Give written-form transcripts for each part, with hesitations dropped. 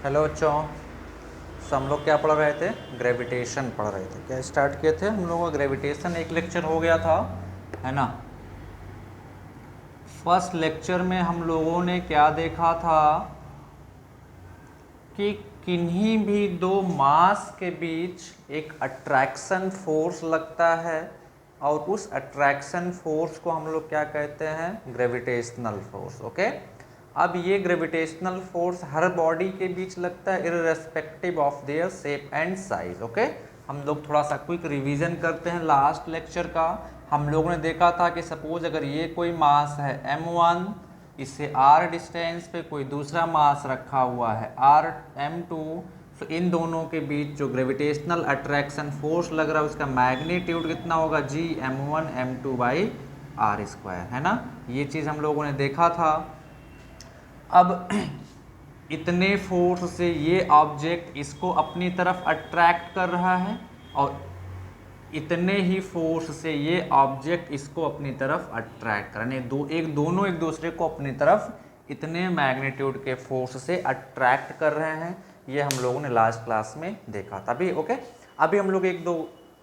Hello बच्चों। तो हम लोग क्या पढ़ रहे थे? ग्रेविटेशन पढ़ रहे थे। क्या स्टार्ट किए थे हम लोगों का? ग्रेविटेशन एक लेक्चर हो गया था, है ना। फर्स्ट लेक्चर में हम लोगों ने क्या देखा था कि किन्हीं भी दो मास के बीच एक अट्रैक्शन फोर्स लगता है और उस अट्रैक्शन फोर्स को हम लोग क्या कहते हैं? Gravitational force. ओके। अब ये ग्रेविटेशनल फोर्स हर बॉडी के बीच लगता है irrespective of their shape and size. Okay. हम लोग थोड़ा सा क्विक रिवीजन करते हैं लास्ट लेक्चर का। हम लोगों ने देखा था कि सपोज अगर ये कोई मास है m1, इससे r डिस्टेंस पे कोई दूसरा मास रखा हुआ है m2, तो इन दोनों के बीच जो ग्रेविटेशनल अट्रैक्शन फोर्स लग रहा है उसका मैग्नीट्यूड कितना होगा? g m1 m2 by r square, है ना। ये चीज़ हम लोगों ने देखा था। अब इतने फोर्स से ये ऑब्जेक्ट इसको अपनी तरफ अट्रैक्ट कर रहा है और इतने ही फोर्स से ये ऑब्जेक्ट इसको अपनी तरफ अट्रैक्ट करने दोनों एक दूसरे को अपनी तरफ इतने मैग्नीट्यूड के फोर्स से अट्रैक्ट कर रहे हैं। ये हम लोगों ने लास्ट क्लास में देखा था। अभी ओके, अभी हम लोग एक दो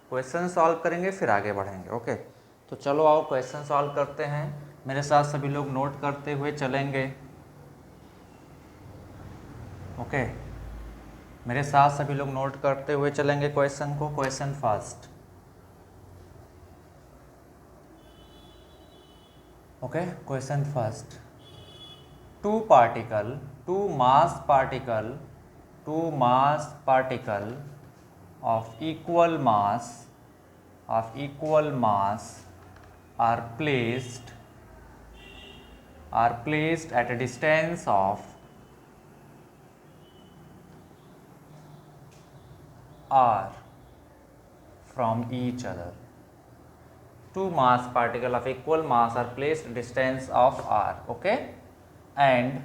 क्वेश्चन सॉल्व करेंगे फिर आगे बढ़ेंगे। ओके, तो चलो आओ क्वेश्चन सॉल्व करते हैं। मेरे साथ सभी लोग नोट करते हुए चलेंगे। ओके, मेरे साथ सभी लोग नोट करते हुए चलेंगे क्वेश्चन को। Question first. Okay, question first. two mass particle of equal mass are placed at a distance of r from each other. Two mass particle of equal mass are placed at distance of r, okay, and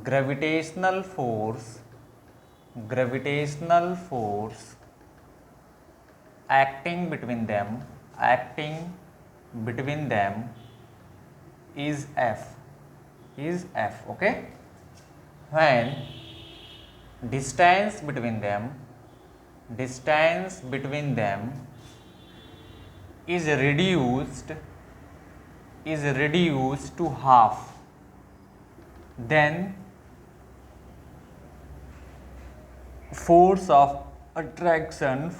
gravitational force acting between them is F, okay. When distance between them is reduced to half, then force of attraction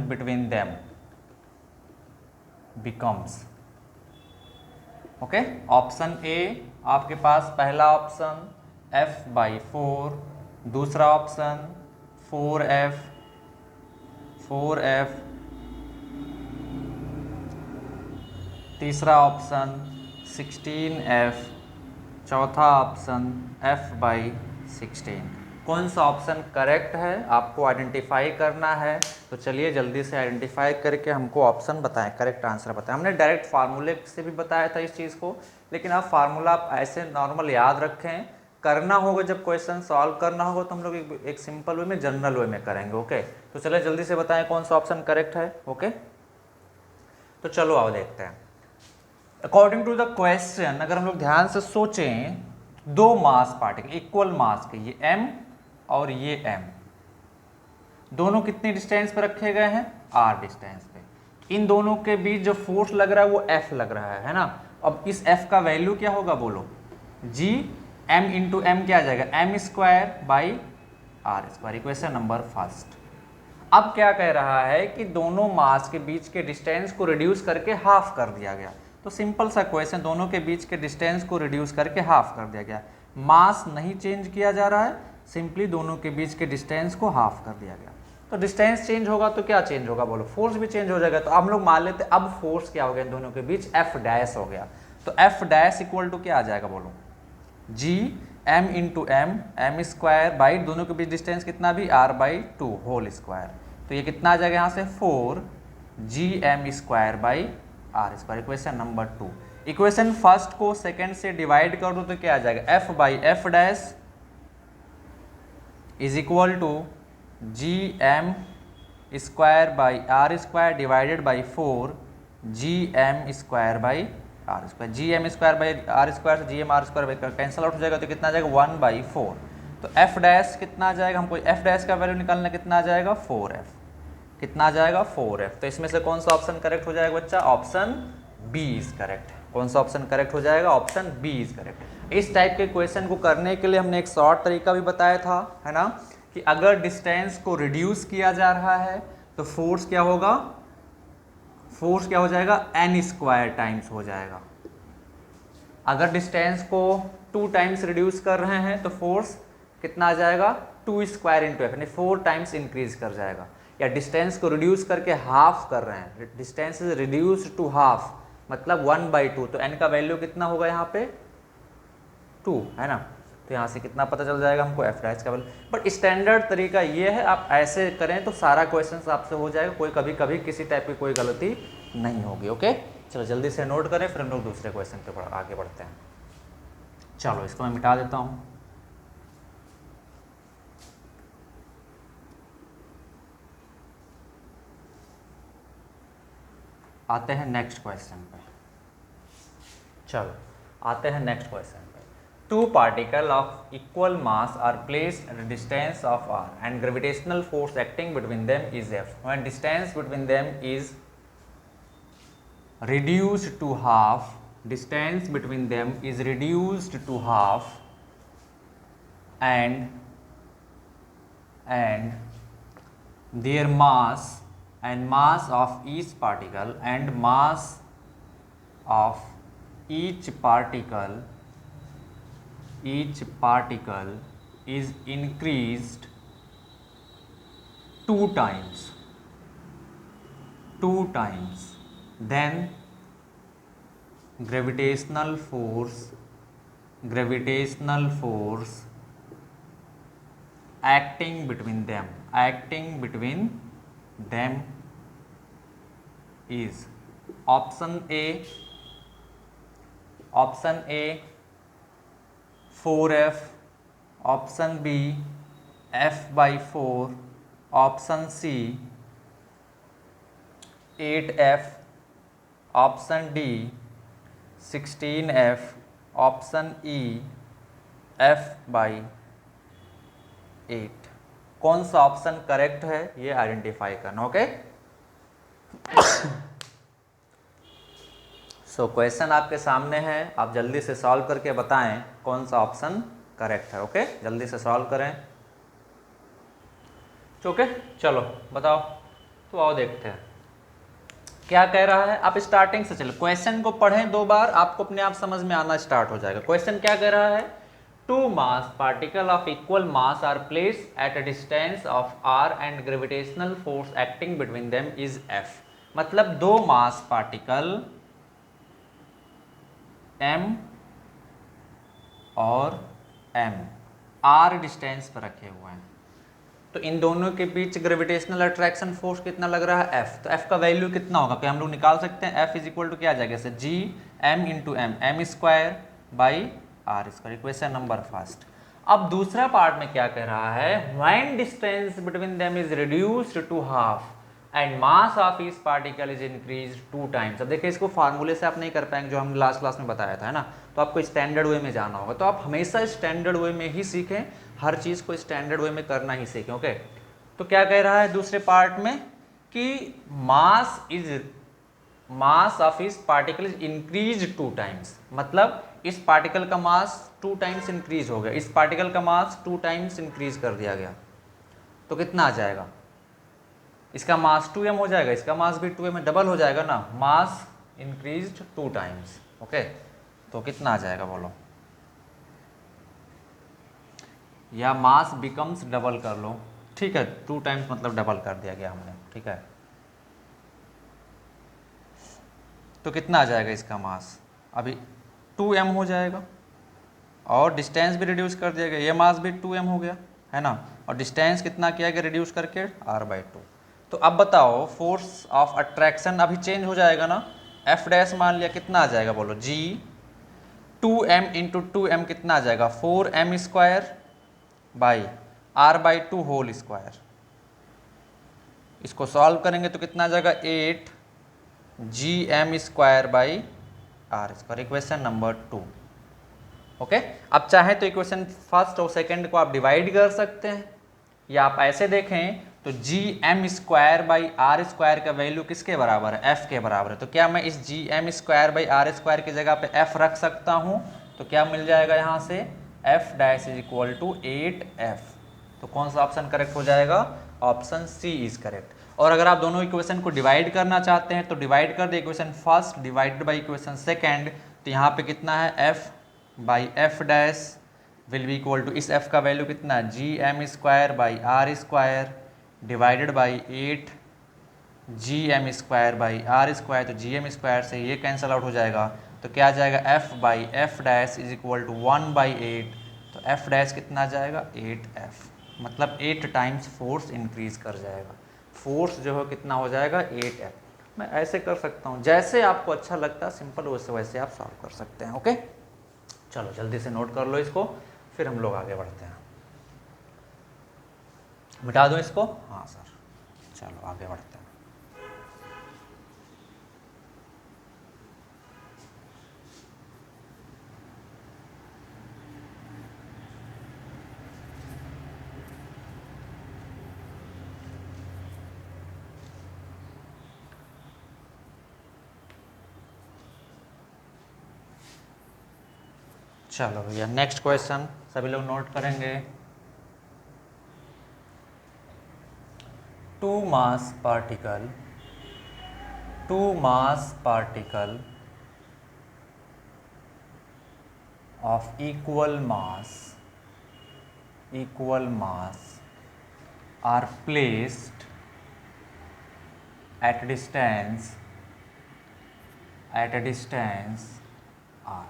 between them becomes, okay. Option A आपके पास पहला option F/4, दूसरा option 4F, तीसरा option 16F, चौथा option F/16। कौन सा option correct है आपको identify करना है। तो चलिए जल्दी से आइडेंटिफाई करके हमको ऑप्शन बताएं, करेक्ट आंसर बताएं। हमने डायरेक्ट फार्मूले से भी बताया था इस चीज़ को, लेकिन आप फार्मूला आप ऐसे नॉर्मल याद रखें। करना होगा जब क्वेश्चन सॉल्व करना होगा तो हम लोग एक सिंपल वे में, जनरल वे में करेंगे। ओके, तो चलिए जल्दी से बताएं कौन सा ऑप्शन करेक्ट है। ओके, तो चलो आओ देखते हैं। अकॉर्डिंग टू द क्वेश्चन, अगर हम लोग ध्यान से सोचें, दो मास पार्टिकल इक्वल मास के, ये m और ये m, दोनों कितने डिस्टेंस पे रखे गए हैं? r डिस्टेंस पे। इन दोनों के बीच जो फोर्स लग रहा है वो F लग रहा है ना। अब इस F का वैल्यू क्या होगा बोलो? G m इंटू एम क्या आ जाएगा? m² by r²। Equation number first. अब क्या कह रहा है कि दोनों मास के बीच के डिस्टेंस को रिड्यूस करके हाफ कर दिया गया। तो सिंपल सा क्वेश्चन, दोनों के बीच के डिस्टेंस को रिड्यूस करके हाफ कर दिया गया। मास नहीं चेंज किया जा रहा है, सिंपली दोनों के बीच के डिस्टेंस को हाफ कर दिया गया। तो डिस्टेंस चेंज होगा तो क्या चेंज होगा बोलो? फोर्स भी चेंज हो जाएगा। तो हम लोग मान लेते अब फोर्स क्या हो गया इन दोनों के बीच? F' हो गया। तो F' इक्वल टू क्या आ जाएगा बोलो? G m into m² by दोनों के बीच डिस्टेंस कितना भी r/2 होल स्क्वायर। तो ये कितना आ जाएगा यहाँ से? 4gm² by r²। Equation number 2। Equation first को सेकंड से डिवाइड कर दो तो क्या आ जाएगा? F/F' is equal to gm² by r² divided by 4gm² by r square, ji m square by r square से g m r square cancel out हो जाएगा, तो कितना आ जाएगा 1/4। तो एफ डैश कितना आ जाएगा, हमको एफ डैश का वैल्यू निकालना, कितना आ जाएगा 4f, कितना आ जाएगा 4f। तो इसमें से कौन सा ऑप्शन करेक्ट हो जाएगा बच्चा, ऑप्शन बी इज करेक्ट। कौन सा ऑप्शन करेक्ट हो जाएगा, ऑप्शन बी इज करेक्ट। इस टाइप के क्वेश्चन को करने के लिए हमने एक शॉर्ट तरीका भी बताया था, है ना, कि अगर डिस्टेंस को रिड्यूस किया जा रहा है तो फोर्स क्या होगा, फोर्स क्या हो जाएगा, एन स्क्वायर टाइम्स हो जाएगा। अगर डिस्टेंस को 2 टाइम्स रिड्यूस कर रहे हैं तो फोर्स कितना आ जाएगा, 2 स्क्वायर इंटू एफ, यानी 4 टाइम्स इंक्रीज कर जाएगा। या डिस्टेंस को रिड्यूस करके हाफ कर रहे हैं, distance is reduce to half, मतलब 1/2, तो एन का वैल्यू कितना होगा यहाँ पे 2, है ना। तो यहाँ से कितना पता चल जाएगा हमको, एफ डैश का वैल्यू। बट स्टैंडर्ड तरीका ये है, आप ऐसे करें तो सारा क्वेश्चन आपसे हो जाएगा, कोई कभी कभी किसी टाइप की कोई गलती नहीं होगी। ओके, चलो जल्दी से नोट करें, फिर हम लोग दूसरे क्वेश्चन पे आगे बढ़ते हैं। चलो इसको मैं मिटा देता हूँ। आते हैं नेक्स्ट क्वेश्चन पे। चलो आते हैं नेक्स्ट क्वेश्चन पे। 2 particles of equal mass are placed at a distance of r and gravitational force acting between them is F. When distance between them is reduced to half, distance between them is reduced to half and their mass and mass of each particle and mass of each particle is increased 2 times, then gravitational force acting between them is option A 4f, option B f/4, option C 8f, option D 16f, option E f/8। कौन सा option correct है ये identify करना। Okay, so question आपके सामने है, आप जल्दी से सॉल्व करके बताएं कौन सा ऑप्शन करेक्ट है। ओके, जल्दी से सॉल्व करें। ओके, चलो बताओ, तो आओ देखते हैं क्या कह रहा है। आप स्टार्टिंग से चलो, क्वेश्चन को पढ़ें 2 बार, आपको अपने आप समझ में आना स्टार्ट हो जाएगा। क्वेश्चन क्या कह रहा है, 2 mass particle of equal mass are placed at a distance of r and gravitational force acting between them is F। मतलब 2 मास पार्टिकल m और m r डिस्टेंस पर रखे हुए हैं, तो इन दोनों के बीच ग्रेविटेशनल अट्रैक्शन फोर्स कितना लग रहा है, F। तो F का वैल्यू कितना होगा, क्या हम लोग निकाल सकते हैं, F इज इक्वल टू क्या आ जाएगा, जैसे G m into m, m square by r square, equation number first. अब दूसरा पार्ट में क्या कह रहा है, when distance between them is reduced to half and mass of each particle is increase 2 times. अब देखिए, इसको फार्मूले से आप नहीं कर पाएंगे, जो हम लास्ट क्लास में बताया था, है ना, तो आपको स्टैंडर्ड वे में जाना होगा। तो आप हमेशा स्टैंडर्ड वे में ही सीखें, हर चीज़ को स्टैंडर्ड वे में करना ही सीखें। ओके, तो क्या कह रहा है दूसरे पार्ट में कि मास ऑफ इस पार्टिकल इज इंक्रीज 2 टाइम्स, मतलब इस पार्टिकल का मास 2 टाइम्स इंक्रीज हो गया, इस पार्टिकल का मास 2 टाइम्स इंक्रीज कर दिया गया, तो कितना आ जाएगा, इसका मास 2m हो जाएगा, इसका मास भी 2m डबल हो जाएगा ना, मास इंक्रीज्ड 2 टाइम्स। ओके, तो कितना आ जाएगा बोलो, या मास बिकम्स डबल कर लो, ठीक है, 2 टाइम्स मतलब डबल कर दिया गया हमने, ठीक है, तो कितना आ जाएगा इसका मास, अभी 2m हो जाएगा, और डिस्टेंस भी रिड्यूस कर दिया गया, ये मास भी 2m हो गया, है ना, और डिस्टेंस कितना किया गया रिड्यूस करके r/2। तो अब बताओ, फोर्स ऑफ अट्रैक्शन अभी चेंज हो जाएगा ना, F डैश मान लिया, कितना आ जाएगा बोलो, G 2m इंटू 2m कितना आ जाएगा, 4m square by r/2 whole square. इसको सॉल्व करेंगे तो कितना आ जाएगा, 8 gm square by r square, equation number 2। Okay, अब चाहें तो इक्वेशन फर्स्ट और सेकंड को आप डिवाइड कर सकते हैं, या आप ऐसे देखें तो जी m square by r square का वैल्यू किसके बराबर है, एफ के बराबर है। तो क्या मैं इस G m square by r square की जगह पे एफ रख सकता हूँ? तो क्या मिल जाएगा यहाँ से, F dash is equal to 8f। तो कौन सा ऑप्शन करेक्ट हो जाएगा, ऑप्शन सी इज करेक्ट। और अगर आप दोनों इक्वेशन को डिवाइड करना चाहते हैं तो डिवाइड कर दे, equation first divided by equation second. तो यहाँ पे कितना है, f by F dash will be equal to, इस f का वैल्यू कितना है, g m square by r square divided by 8 g m square by r square. तो जी एम स्क्वायर से ये कैंसिल आउट हो जाएगा, तो क्या आ जाएगा, f by F dash is equal to 1 by 8। तो f डैश कितना आ जाएगा, 8f, मतलब 8 टाइम्स फोर्स इंक्रीज कर जाएगा। फोर्स जो है कितना हो जाएगा, 8f। मैं ऐसे कर सकता हूँ, जैसे आपको अच्छा लगता है सिंपल, वैसे वैसे आप सॉल्व कर सकते हैं। ओके, चलो जल्दी से नोट कर लो इसको, फिर हम लोग आगे बढ़ते हैं। मिटा दो इसको, हाँ सर, चलो आगे बढ़ते हैं। चलो भैया नेक्स्ट क्वेश्चन सभी लोग नोट करेंगे। Two mass particle of equal mass are placed at a distance r,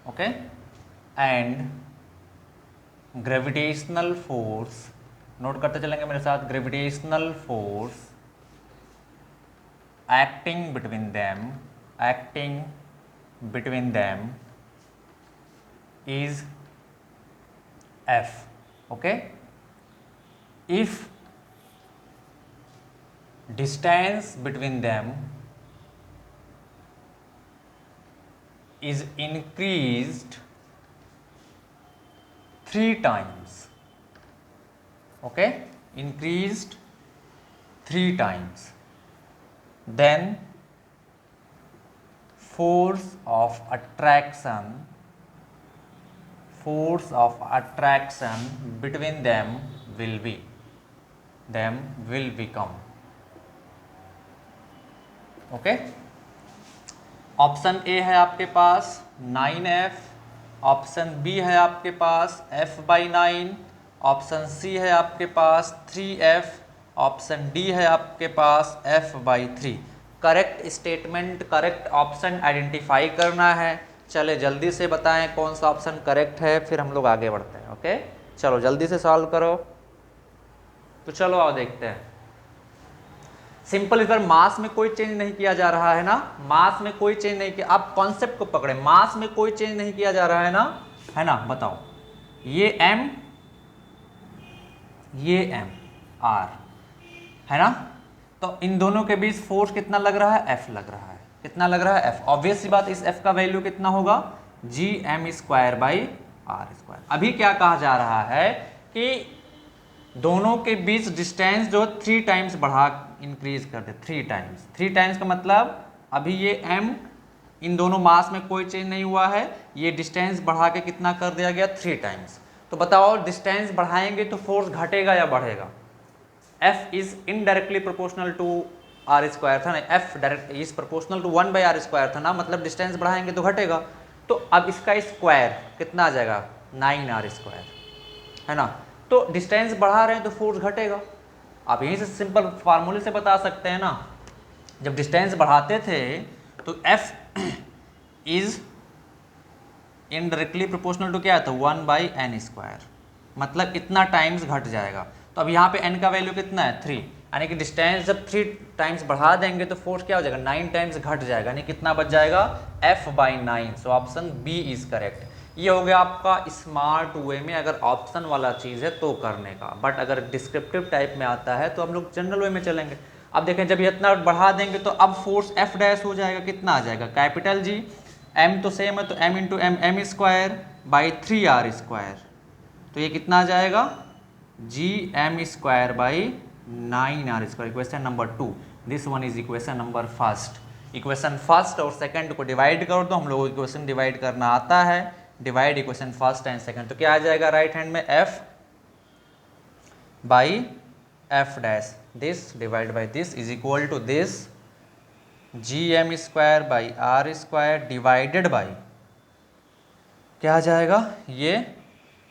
okay, and gravitational force, note करते चलेंगे मेरे साथ, gravitational force acting between them is F, okay. If distance between them is increased 3 times, okay, increased 3 times, then force of attraction between them will become, okay. Option A है आपके पास 9f, option B है आपके पास f/9, option C है आपके पास 3f, option D है आपके पास f/3। Correct statement, correct option identify करना है। चले जल्दी से बताएं कौन सा ऑप्शन करेक्ट है, फिर हम लोग आगे बढ़ते हैं। ओके, चलो जल्दी से सॉल्व करो। तो चलो आओ देखते हैं। सिंपल, इधर मास में कोई चेंज नहीं किया जा रहा है ना, मास में कोई चेंज नहीं किया। आप कॉन्सेप्ट को पकड़े, मास में कोई चेंज नहीं किया जा रहा है ना, बताओ। ये m, ये m, r है ना, तो इन दोनों के बीच फोर्स कितना लग रहा है, f लग रहा है। कितना लग रहा है, f। ऑब्वियस सी बात, इस f का वैल्यू कितना होगा, G m square by r square. अभी क्या कहा जा रहा है कि दोनों के बीच डिस्टेंस जो 3 टाइम्स बढ़ा इंक्रीज कर दे, 3 टाइम्स का मतलब अभी ये m, इन दोनों मास में कोई चेंज नहीं हुआ है, ये डिस्टेंस बढ़ा के कितना कर दिया गया, 3 टाइम्स। तो बताओ डिस्टेंस बढ़ाएंगे तो फोर्स घटेगा या बढ़ेगा। F is indirectly proportional to r square था ना, F direct is proportional to 1/r square था ना, मतलब डिस्टेंस बढ़ाएंगे तो घटेगा। तो अब इसका स्क्वायर कितना आ जाएगा, 9r स्क्वायर, है ना। तो डिस्टेंस बढ़ा रहे हैं तो फोर्स घटेगा। आप यहीं से सिंपल फार्मूले से बता सकते हैं ना, जब डिस्टेंस बढ़ाते थे तो F is indirectly proportional to क्या था, 1/n स्क्वायर, मतलब इतना टाइम्स घट जाएगा। तो अब यहाँ पे n का वैल्यू कितना है, 3, यानी कि डिस्टेंस जब 3 टाइम्स बढ़ा देंगे तो फोर्स क्या हो जाएगा, 9 टाइम्स घट जाएगा, यानी कितना बच जाएगा, F/9। So option B is correct. ये हो गया आपका स्मार्ट वे में अगर ऑप्शन वाला चीज़ है तो करने का, बट अगर डिस्क्रिप्टिव टाइप में आता है तो हम लोग जनरल वे में चलेंगे। अब देखें, जब ये इतना बढ़ा देंगे तो अब फोर्स F डैश हो जाएगा, कितना आ जाएगा, कैपिटल G m तो सेम है तो m into m m square by 3r square, तो ये कितना आ जाएगा G m square by 9r square. Equation number 2, this one is equation number first. Equation first और सेकंड को डिवाइड करो तो हम लोगों को इक्वेशन डिवाइड करना आता है, divide equation first and second, तो क्या आ जाएगा राइट हैंड में f by F dash, this divide by this is equal to this g m square by r square divided by क्या आ जाएगा ये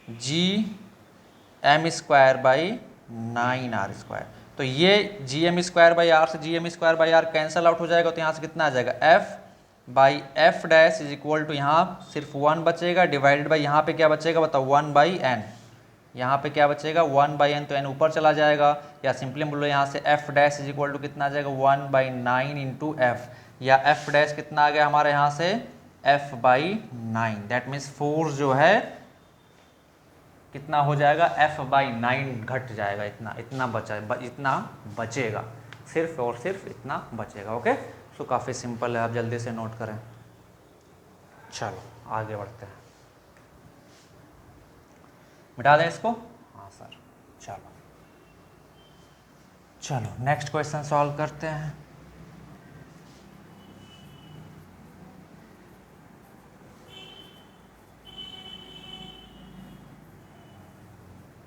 g m square by 9r square. तो ये g m square by r से g m square by r cancel out हो जाएगा, तो यहाँ से कितना आ जाएगा f by F dash is equal to यहाँ सिर्फ 1 बचेगा, डिवाइडेड बाई यहाँ पे क्या बचेगा बताओ 1 बाई एन, यहाँ पे क्या बचेगा 1 बाई एन, तो एन ऊपर चला जाएगा, या सिंपली बोलो यहाँ से F dash is equal to कितना आ जाएगा 1 बाई 9 इंटू एफ, या एफ डैश कितना आ गया हमारे यहाँ से F by 9, that means force जो है कितना हो जाएगा एफ बाई 9 घट जाएगा, इतना बचेगा, सिर्फ और सिर्फ इतना बचेगा। ओके, सो काफ़ी सिंपल है, आप जल्दी से नोट करें। चलो आगे बढ़ते हैं, मिटा दें इसको, हाँ सर। चलो नेक्स्ट क्वेश्चन सॉल्व करते हैं।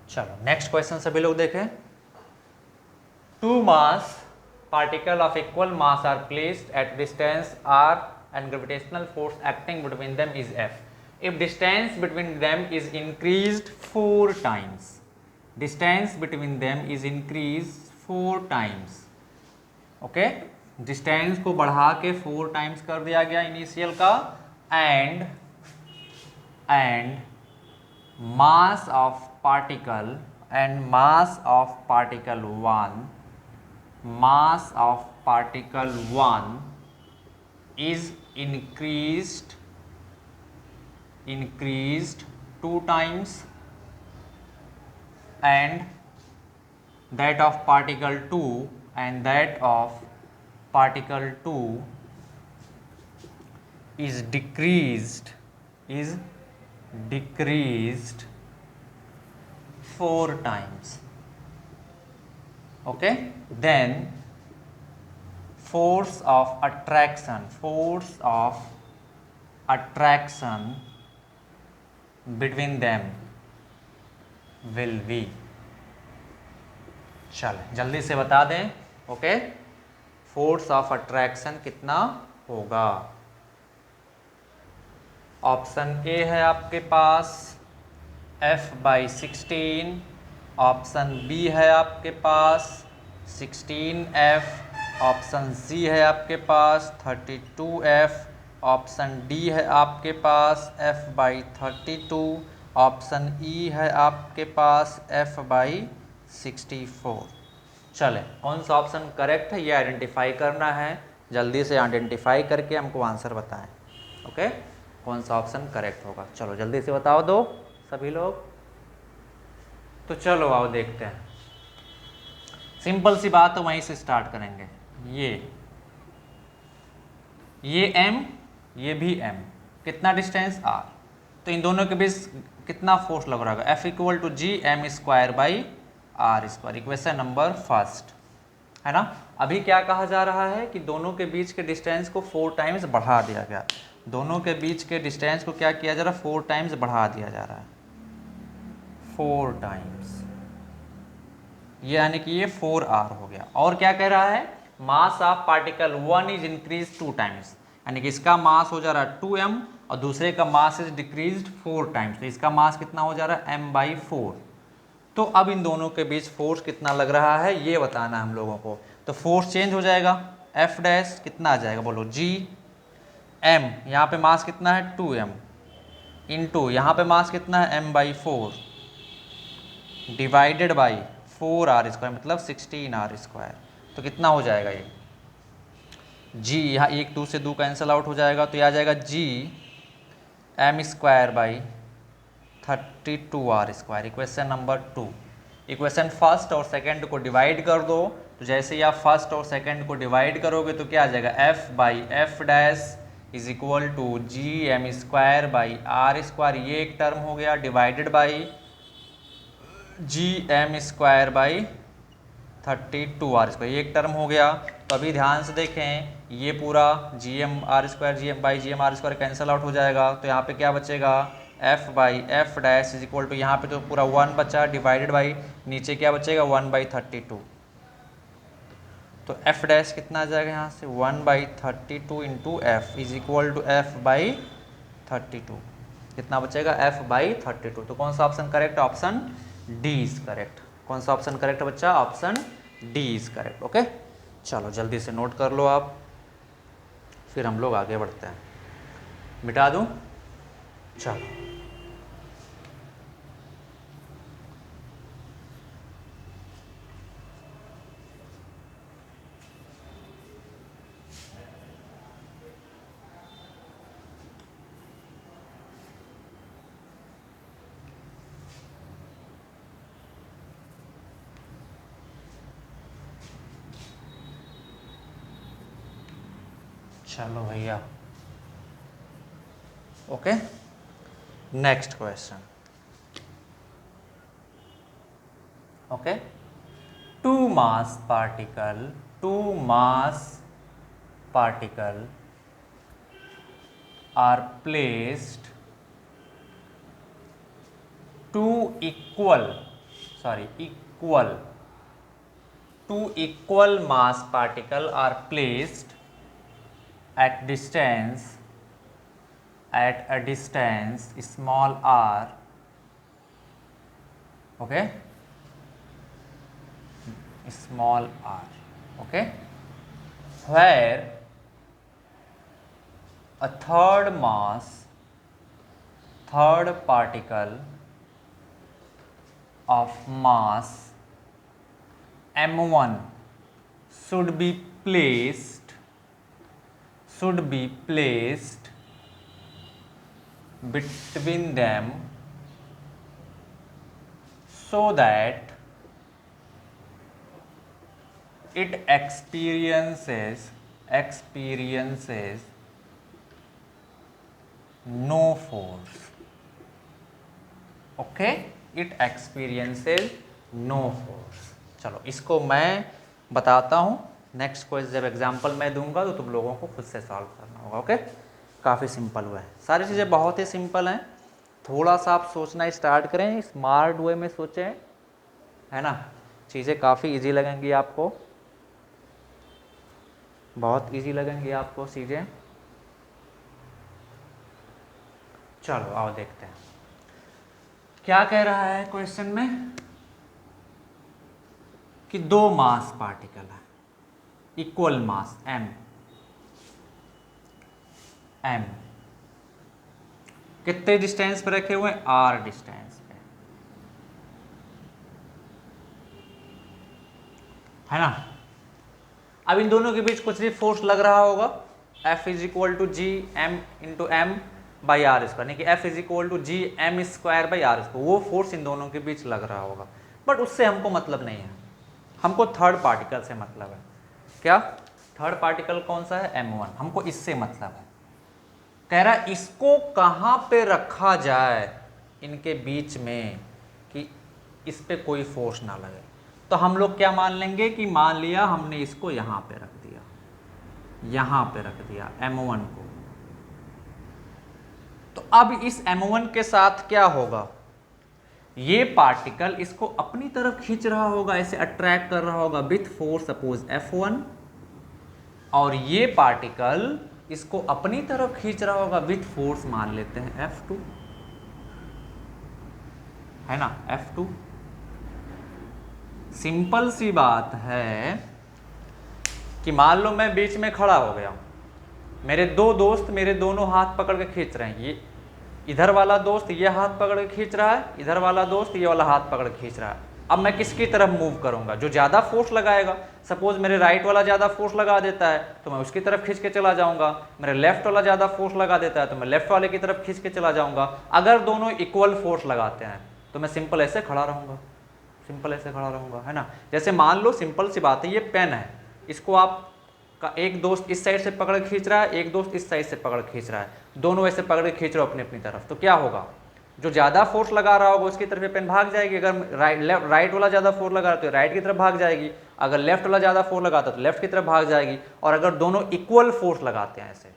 चलो नेक्स्ट क्वेश्चन सभी लोग देखें। Two mass particle of equal mass are placed at distance r and gravitational force acting between them is f. If distance between them is increased 4 times, distance between them is increased 4 times, okay, distance को बढ़ा के 4 times कर दिया गया initial का, and mass of particle and mass of particle 1 is increased 2 times, and that of particle 2 is decreased 4 times. Okay, then force of attraction between them will be, चलें जल्दी से बता दें। ओके, फोर्स ऑफ अट्रैक्शन कितना होगा? Option A है आपके पास F by 16, option B है आपके पास 16F, ऑप्शन सी है आपके पास 32F, ऑप्शन डी है आपके पास F बाई 32, ऑप्शन ई है आपके पास F बाई 64। चले कौन सा ऑप्शन करेक्ट है ये आइडेंटिफाई करना है, जल्दी से आइडेंटिफाई करके हमको आंसर बताएं। ओके, कौन सा ऑप्शन करेक्ट होगा? चलो जल्दी से बताओ दो सभी लोग। तो चलो आओ देखते हैं, सिंपल सी बात है, वहीं से स्टार्ट करेंगे। ये M, ये भी M, कितना डिस्टेंस R, तो इन दोनों के बीच कितना फोर्स लग रहा है? F equal to G m square by r square, equation number first है ना। अभी क्या कहा जा रहा है कि दोनों के बीच के डिस्टेंस को 4 टाइम्स बढ़ा दिया गया, दोनों के बीच के डिस्टेंस को क्या किया जा रहा है? 4 टाइम्स बढ़ा दिया जा रहा है, 4 टाइम्स, ये यानी कि ये 4R हो गया। और क्या कह रहा है? Mass of particle 1 is increase 2 times, यानी कि इसका मास हो जा रहा है 2m और दूसरे का मास इज डिक्रीज्ड 4 टाइम्स, तो इसका मास कितना हो जा रहा है? m by 4। तो अब इन दोनों के बीच फोर्स कितना लग रहा है ये बताना हम लोगों को। तो फोर्स चेंज हो जाएगा, F डैश कितना आ जाएगा बोलो? G m, यहाँ पे मास कितना है 2m, इंटू यहाँ पे मास कितना है m by 4, divided by 4R square मतलब 16R स्क्वायर। तो कितना हो जाएगा ये? G यहाँ 1 2 से 2 कैंसिल आउट हो जाएगा, तो यह आ जाएगा G m square by 32R square, equation number 2। Equation first और सेकंड को डिवाइड कर दो, तो जैसे ही आप फर्स्ट और सेकंड को डिवाइड करोगे तो क्या आ जाएगा? F by F dash is equal to G m square by r square, ये एक टर्म हो गया, divided by G m square by 32 r square, ये एक टर्म हो गया। तो अभी ध्यान से देखें, ये पूरा G m r square ji m by G m r square cancel out हो जाएगा, तो यहाँ पे क्या बचेगा, F by F dash is equal to, यहाँ पे तो पूरा 1 बचा, डिवाइडेड बाई नीचे क्या बचेगा 1/32। तो एफ डैश कितना आ जाएगा यहाँ से 1/32 into F is equal to F by 32, कितना बचेगा एफ बाई 32। तो कौन सा option correct, option D is correct. कौन सा ऑप्शन करेक्ट है बच्चा, option D is correct. Okay, चलो जल्दी से नोट कर लो आप, फिर हम लोग आगे बढ़ते हैं। मिटा दूं, चलो चलो भैया। Okay, next question. Okay, two mass particle are placed two equal mass particle are placed at a distance small r, okay, small r, okay, where a third particle of mass m1 should be placed between them so that it experiences no force. Okay, it experiences no force. चलो इसको मैं बताता हूँ, next question जब example मैं दूंगा तो तुम लोगों को खुद से सॉल्व करना होगा। ओके, काफ़ी सिंपल हुआ है, सारी चीज़ें बहुत ही सिंपल हैं। थोड़ा सा आप सोचना स्टार्ट करें, स्मार्ट वे में सोचें, है ना, चीज़ें काफ़ी इजी लगेंगी आपको, बहुत इजी लगेंगी आपको चीज़ें। चलो आओ देखते हैं क्या कह रहा है क्वेश्चन में, कि दो मास पार्टिकल है, इक्वल मास m, कितने डिस्टेंस पे रखे हुए हैं, r डिस्टेंस पे, है ना। अब इन दोनों के बीच कुछ भी फोर्स लग रहा होगा, F is equal to G m into m by r square, यानी कि F is equal to G m square by r square, वो फोर्स इन दोनों के बीच लग रहा होगा। बट उससे हमको मतलब नहीं है, हमको थर्ड पार्टिकल से मतलब है। क्या थर्ड पार्टिकल कौन सा है, m1, हमको इससे मतलब है। कह रहा है इसको कहाँ पे रखा जाए इनके बीच में कि इस पे कोई फोर्स ना लगे। तो हम लोग क्या मान लेंगे कि मान लिया हमने इसको यहाँ पे रख दिया, यहाँ पे रख दिया m1 को, तो अब इस m1 के साथ क्या होगा, ये पार्टिकल इसको अपनी तरफ खींच रहा होगा, ऐसे अट्रैक्ट कर रहा होगा विथ फोर्स सपोज F1, और ये पार्टिकल इसको अपनी तरफ खींच रहा होगा विथ फोर्स मान लेते हैं F2, है ना, F2। सिंपल सी बात है कि मान लो मैं बीच में खड़ा हो गया, मेरे दो दोस्त मेरे दोनों हाथ पकड़ के खींच रहे हैं, ये इधर वाला दोस्त ये हाथ पकड़ के खींच रहा है, इधर वाला दोस्त ये वाला हाथ पकड़ के खींच रहा है। अब मैं किसकी तरफ मूव करूंगा, जो ज़्यादा फोर्स लगाएगा। सपोज मेरे राइट वाला ज़्यादा फोर्स लगा देता है तो मैं उसकी तरफ खींच के चला जाऊंगा, मेरे लेफ्ट वाला ज़्यादा फोर्स लगा देता है तो मैं लेफ्ट वाले की तरफ खींच के चला जाऊंगा। अगर दोनों इक्वल फोर्स लगाते हैं तो मैं सिंपल ऐसे खड़ा रहूँगा, सिंपल ऐसे खड़ा रहूँगा, है ना। जैसे मान लो सिंपल सी बात है, ये पेन है, इसको आप का एक दोस्त इस साइड से पकड़ के खींच रहा है, एक दोस्त इस साइड से पकड़ के खींच रहा है, दोनों ऐसे पकड़ के खींच रहे हो अपनी अपनी तरफ, तो क्या होगा, जो ज़्यादा फोर्स लगा रहा होगा उसकी तरफ ये पेन भाग जाएगी। अगर राइट वाला ज़्यादा फोर्स लगा रहा है तो राइट की तरफ भाग जाएगी, अगर लेफ्ट वाला ज़्यादा फोर्स लगाता है तो लेफ्ट की तरफ भाग जाएगी। और अगर दोनों इक्वल फोर्स लगाते हैं, ऐसे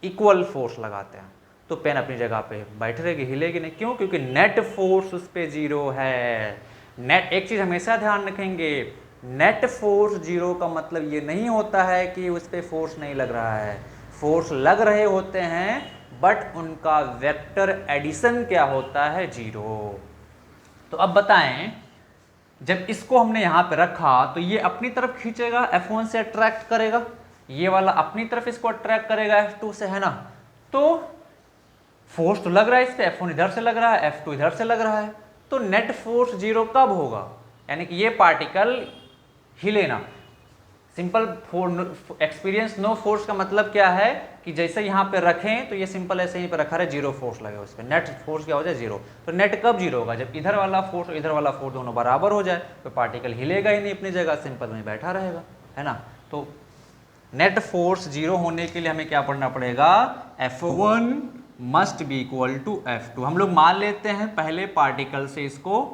इक्वल फोर्स लगाते हैं, तो पेन अपनी जगह पे बैठ रहेगी, हिलेगी नहीं। क्यों? क्योंकि नेट फोर्स उस पर जीरो है। नेट, एक चीज़ हमेशा ध्यान रखेंगे, नेट फोर्स जीरो का मतलब ये नहीं होता है कि उस पर फोर्स नहीं लग रहा है, फोर्स लग रहे होते हैं, बट उनका वेक्टर एडिशन क्या होता है, जीरो। तो अब बताएं, जब इसको हमने यहां पे रखा तो ये अपनी तरफ खींचेगा, F1 से अट्रैक्ट करेगा, ये वाला अपनी तरफ इसको अट्रैक्ट करेगा F2 से, है ना। तो फोर्स तो लग रहा है इस पे, F1 इधर से लग रहा है, F2 इधर से लग रहा है, तो नेट फोर्स जीरो कब होगा, यानी कि ये पार्टिकल हिले ना। सिंपल एक्सपीरियंस नो फोर्स का मतलब क्या है कि जैसे यहाँ पे रखें तो ये सिंपल ऐसे यहीं पे रखा रहे, जीरो फोर्स लगे उस पर, नेट फोर्स क्या हो जाए, जीरो। तो नेट कब जीरो होगा, जब इधर वाला फोर्स और इधर वाला फोर्स दोनों बराबर हो जाए, तो पार्टिकल हिलेगा ही नहीं अपनी जगह, सिंपल में बैठा रहेगा, है ना। तो नेट फोर्स जीरो होने के लिए हमें क्या पढ़ना पड़ेगा, F1 must be equal to F2। हम लोग मान लेते हैं पहले पार्टिकल से इसको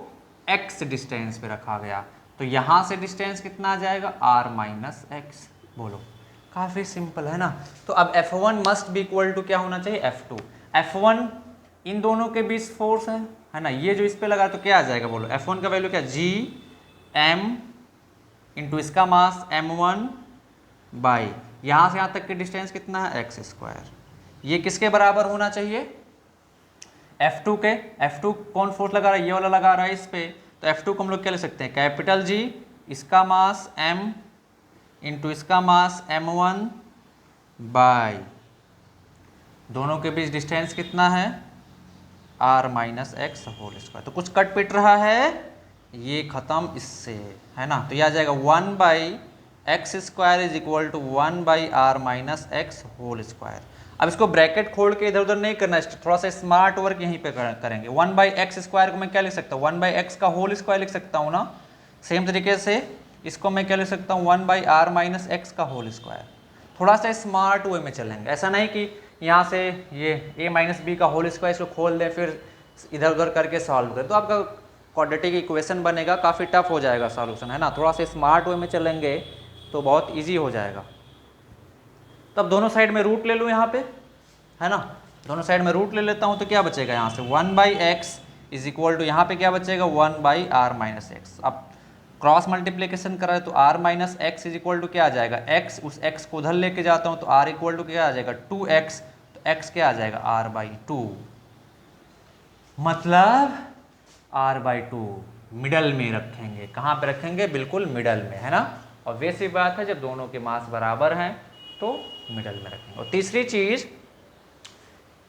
x डिस्टेंस पे रखा गया, तो यहां से डिस्टेंस कितना आ जाएगा, r माइनस एक्स। बोलो, काफी सिंपल है ना। तो अब F1 must be equal to क्या होना चाहिए, F2। F1 इन दोनों के बीच फोर्स है ना, ये जो इस पे लगा तो क्या आ जाएगा, बोलो। F1 का वैल्यू क्या, G m इंटू इसका मास m1 बाई यहां से यहां तक की डिस्टेंस कितना है, एक्स स्क्वायर। ये किसके बराबर होना चाहिए, F2 के। F2 कौन फोर्स लगा रहा है, ये वाला लगा रहा है इस पे, तो F2 को हम लोग क्या लिख सकते हैं, कैपिटल G, इसका मास m इंटू इसका मास m1 बाई दोनों के बीच डिस्टेंस कितना है, r minus x whole square. तो कुछ कट पिट रहा है, ये खत्म इससे, है ना। तो यह आ जाएगा 1 by x square is equal to 1 by r minus x whole square. अब इसको ब्रैकेट खोल के इधर उधर नहीं करना, थोड़ा सा स्मार्ट वर्क यहीं पे करेंगे। 1 बाई एक्स स्क्वायर को मैं क्या लिख सकता हूँ, 1 बाई एक्स का होल स्क्वायर लिख सकता हूँ ना। सेम तरीके से इसको मैं क्या लिख सकता हूँ, 1 बाई आर माइनस एक्स का होल स्क्वायर। थोड़ा सा स्मार्ट वे में चलेंगे, ऐसा नहीं कि यहाँ से ये a माइनस बी का होल स्क्वायर इसको खोल दें फिर इधर उधर करके सॉल्व करें, तो आपका क्वाड्रेटिक इक्वेशन बनेगा, काफ़ी टफ हो जाएगा सॉल्यूशन, है ना। थोड़ा सा स्मार्ट वे में चलेंगे तो बहुत इजी हो जाएगा। तो अब दोनों साइड में रूट ले लूँ यहाँ पे, है ना, दोनों साइड में रूट ले लेता हूँ, तो क्या बचेगा यहाँ से 1 by x is equal to यहाँ पे क्या बचेगा, 1 बाई आर माइनस एक्स। अब क्रॉस मल्टीप्लीकेशन करा है तो r minus x is equal to क्या आ जाएगा, x, उस x को उधर लेके जाता हूँ तो r इक्वल टू क्या आ जाएगा, 2x, तो x क्या आ जाएगा, r बाई 2, मतलब r बाई 2 मिडल में रखेंगे। कहाँ पे रखेंगे, बिल्कुल मिडल में, है ना। और वैसी बात है जब दोनों के मास बराबर हैं तो मिडल में रखेंगे। और तीसरी चीज,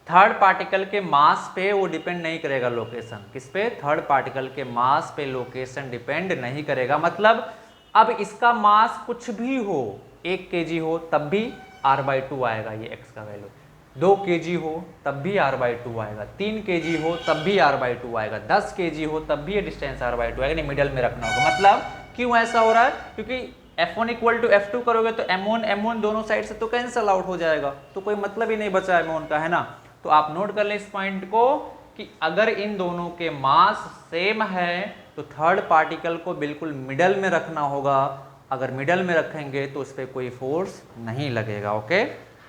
थर्ड पार्टिकल के मास पे वो डिपेंड नहीं करेगा लोकेशन, किस पे, थर्ड पार्टिकल के मास पे लोकेशन डिपेंड नहीं करेगा। मतलब अब इसका मास कुछ भी हो, 1 kg हो तब भी r बाई 2 आएगा ये x का वैल्यू, 2 kg हो तब भी r बाई 2 आएगा, 3 kg हो तब भी r बाई 2 आएगा, 10 kg हो तब भी ये डिस्टेंस r बाई 2 आएगा। नहीं, मिडल में रखना होगा। मतलब क्यों ऐसा हो रहा है, क्योंकि F1 इक्वल टू F2 करोगे तो M1 दोनों साइड से तो कैंसल आउट हो जाएगा, तो कोई मतलब ही नहीं बचा M1 का, है ना। तो आप नोट कर लें इस पॉइंट को कि अगर इन दोनों के मास सेम है तो थर्ड पार्टिकल को बिल्कुल मिडल में रखना होगा। अगर मिडल में रखेंगे तो इस पर कोई फोर्स नहीं लगेगा। ओके,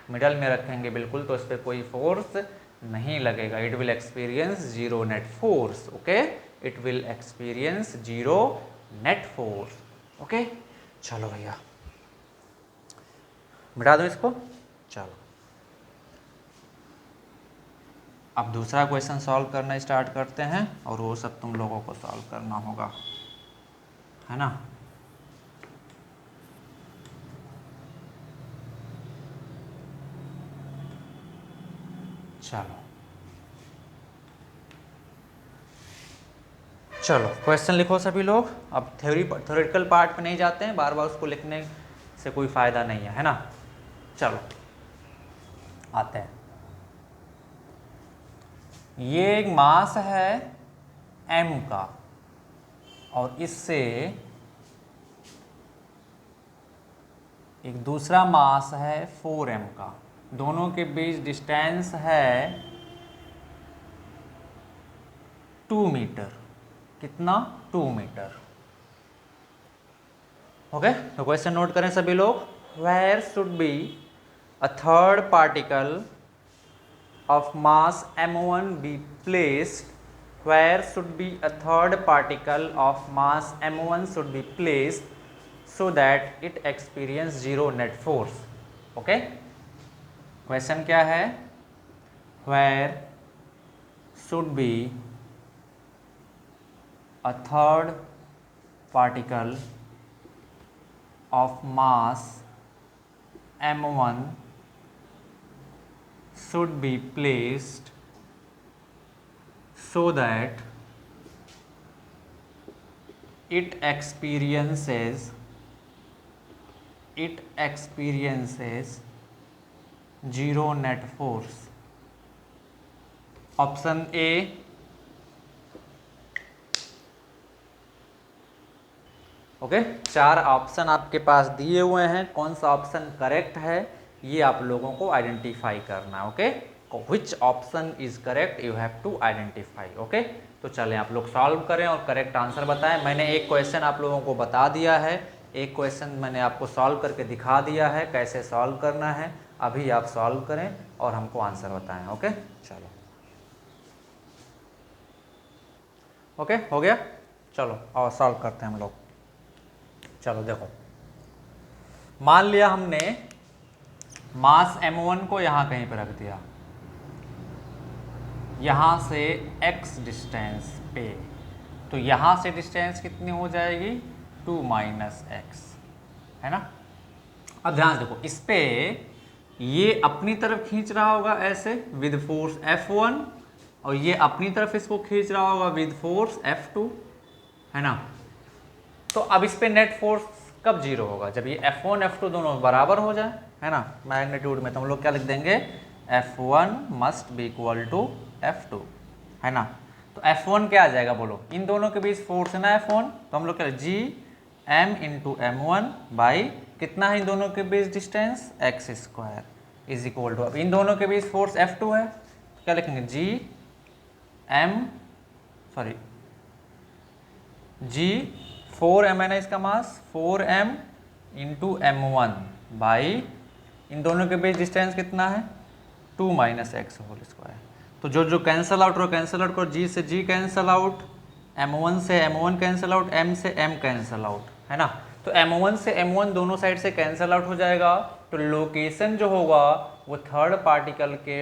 मिडल में रखेंगे बिल्कुल तो इस पर कोई फोर्स नहीं लगेगा। It will experience zero net force. Okay, it will experience zero net force. Okay, चलो भैया मिटा दो इसको। चलो अब दूसरा क्वेश्चन सॉल्व करना स्टार्ट करते हैं और वो सब तुम लोगों को सॉल्व करना होगा, है ना। चलो क्वेश्चन लिखो सभी लोग। अब थ्योरेटिकल पार्ट पे नहीं जाते हैं, बार बार उसको लिखने से कोई फ़ायदा नहीं है ना। चलो आते हैं। ये एक मास है m का और इससे एक दूसरा मास है 4m का, दोनों के बीच डिस्टेंस है 2 मीटर। कितना? 2 मीटर। ओके, तो क्वेश्चन नोट करें सभी लोग। Where should be a third particle of mass m1 be placed, where should be a third particle of mass m1 should be placed so that it experience zero net force. Okay, question क्या है? where should be a third particle of mass m1 should be placed so that it experiences zero net force. Option A, okay, 4 option आपके पास दिए हुए हैं, कौन सा option correct है ये आप लोगों को आइडेंटिफाई करना है। Okay, which option is correct you have to identify. Okay, तो चलें आप लोग सॉल्व करें और करेक्ट आंसर बताएं। मैंने एक क्वेश्चन आप लोगों को बता दिया है, एक क्वेश्चन मैंने आपको सॉल्व करके दिखा दिया है कैसे सॉल्व करना है। अभी आप सॉल्व करें और हमको आंसर बताएं। ओके, चलो, ओके, हो गया। चलो और सॉल्व करते हैं हम लोग। चलो देखो, मान लिया हमने मास m1 को यहाँ कहीं पर रख दिया, यहाँ से x डिस्टेंस पे, तो यहाँ से डिस्टेंस कितनी हो जाएगी? 2 माइनस एक्स, है ना। अब ध्यान से देखो, इस पे ये अपनी तरफ खींच रहा होगा ऐसे विद फोर्स F1 और ये अपनी तरफ इसको खींच रहा होगा विद फोर्स F2, है ना। तो अब इस पे नेट फोर्स कब जीरो होगा? जब ये F1 F2 दोनों बराबर हो जाए, है ना। मैग्नीट्यूड में तो हम लोग क्या लिख देंगे? F1 must be equal to F2, है ना। तो F1 क्या आ जाएगा बोलो? इन दोनों के बीच फोर्स है ना F1, तो हम लोग क्या जी m इंटू M1 बाई कितना है इन दोनों के बीच distance? x square is equal to, अब इन दोनों के बीच फोर्स F2 है, तो क्या लिखेंगे? जी 4m है ना इसका मास, 4m इंटू M1 बाई इन दोनों के बीच डिस्टेंस कितना है? 2 माइनस एक्स होल स्क्वायर। तो जो जो कैंसल आउट करो कैंसल आउट करो, जी से जी कैंसल आउट, M1 से M1 कैंसल आउट, m से m कैंसल आउट, है ना। तो M1 से M1 दोनों साइड से कैंसल आउट हो जाएगा, तो लोकेशन जो होगा वो थर्ड पार्टिकल के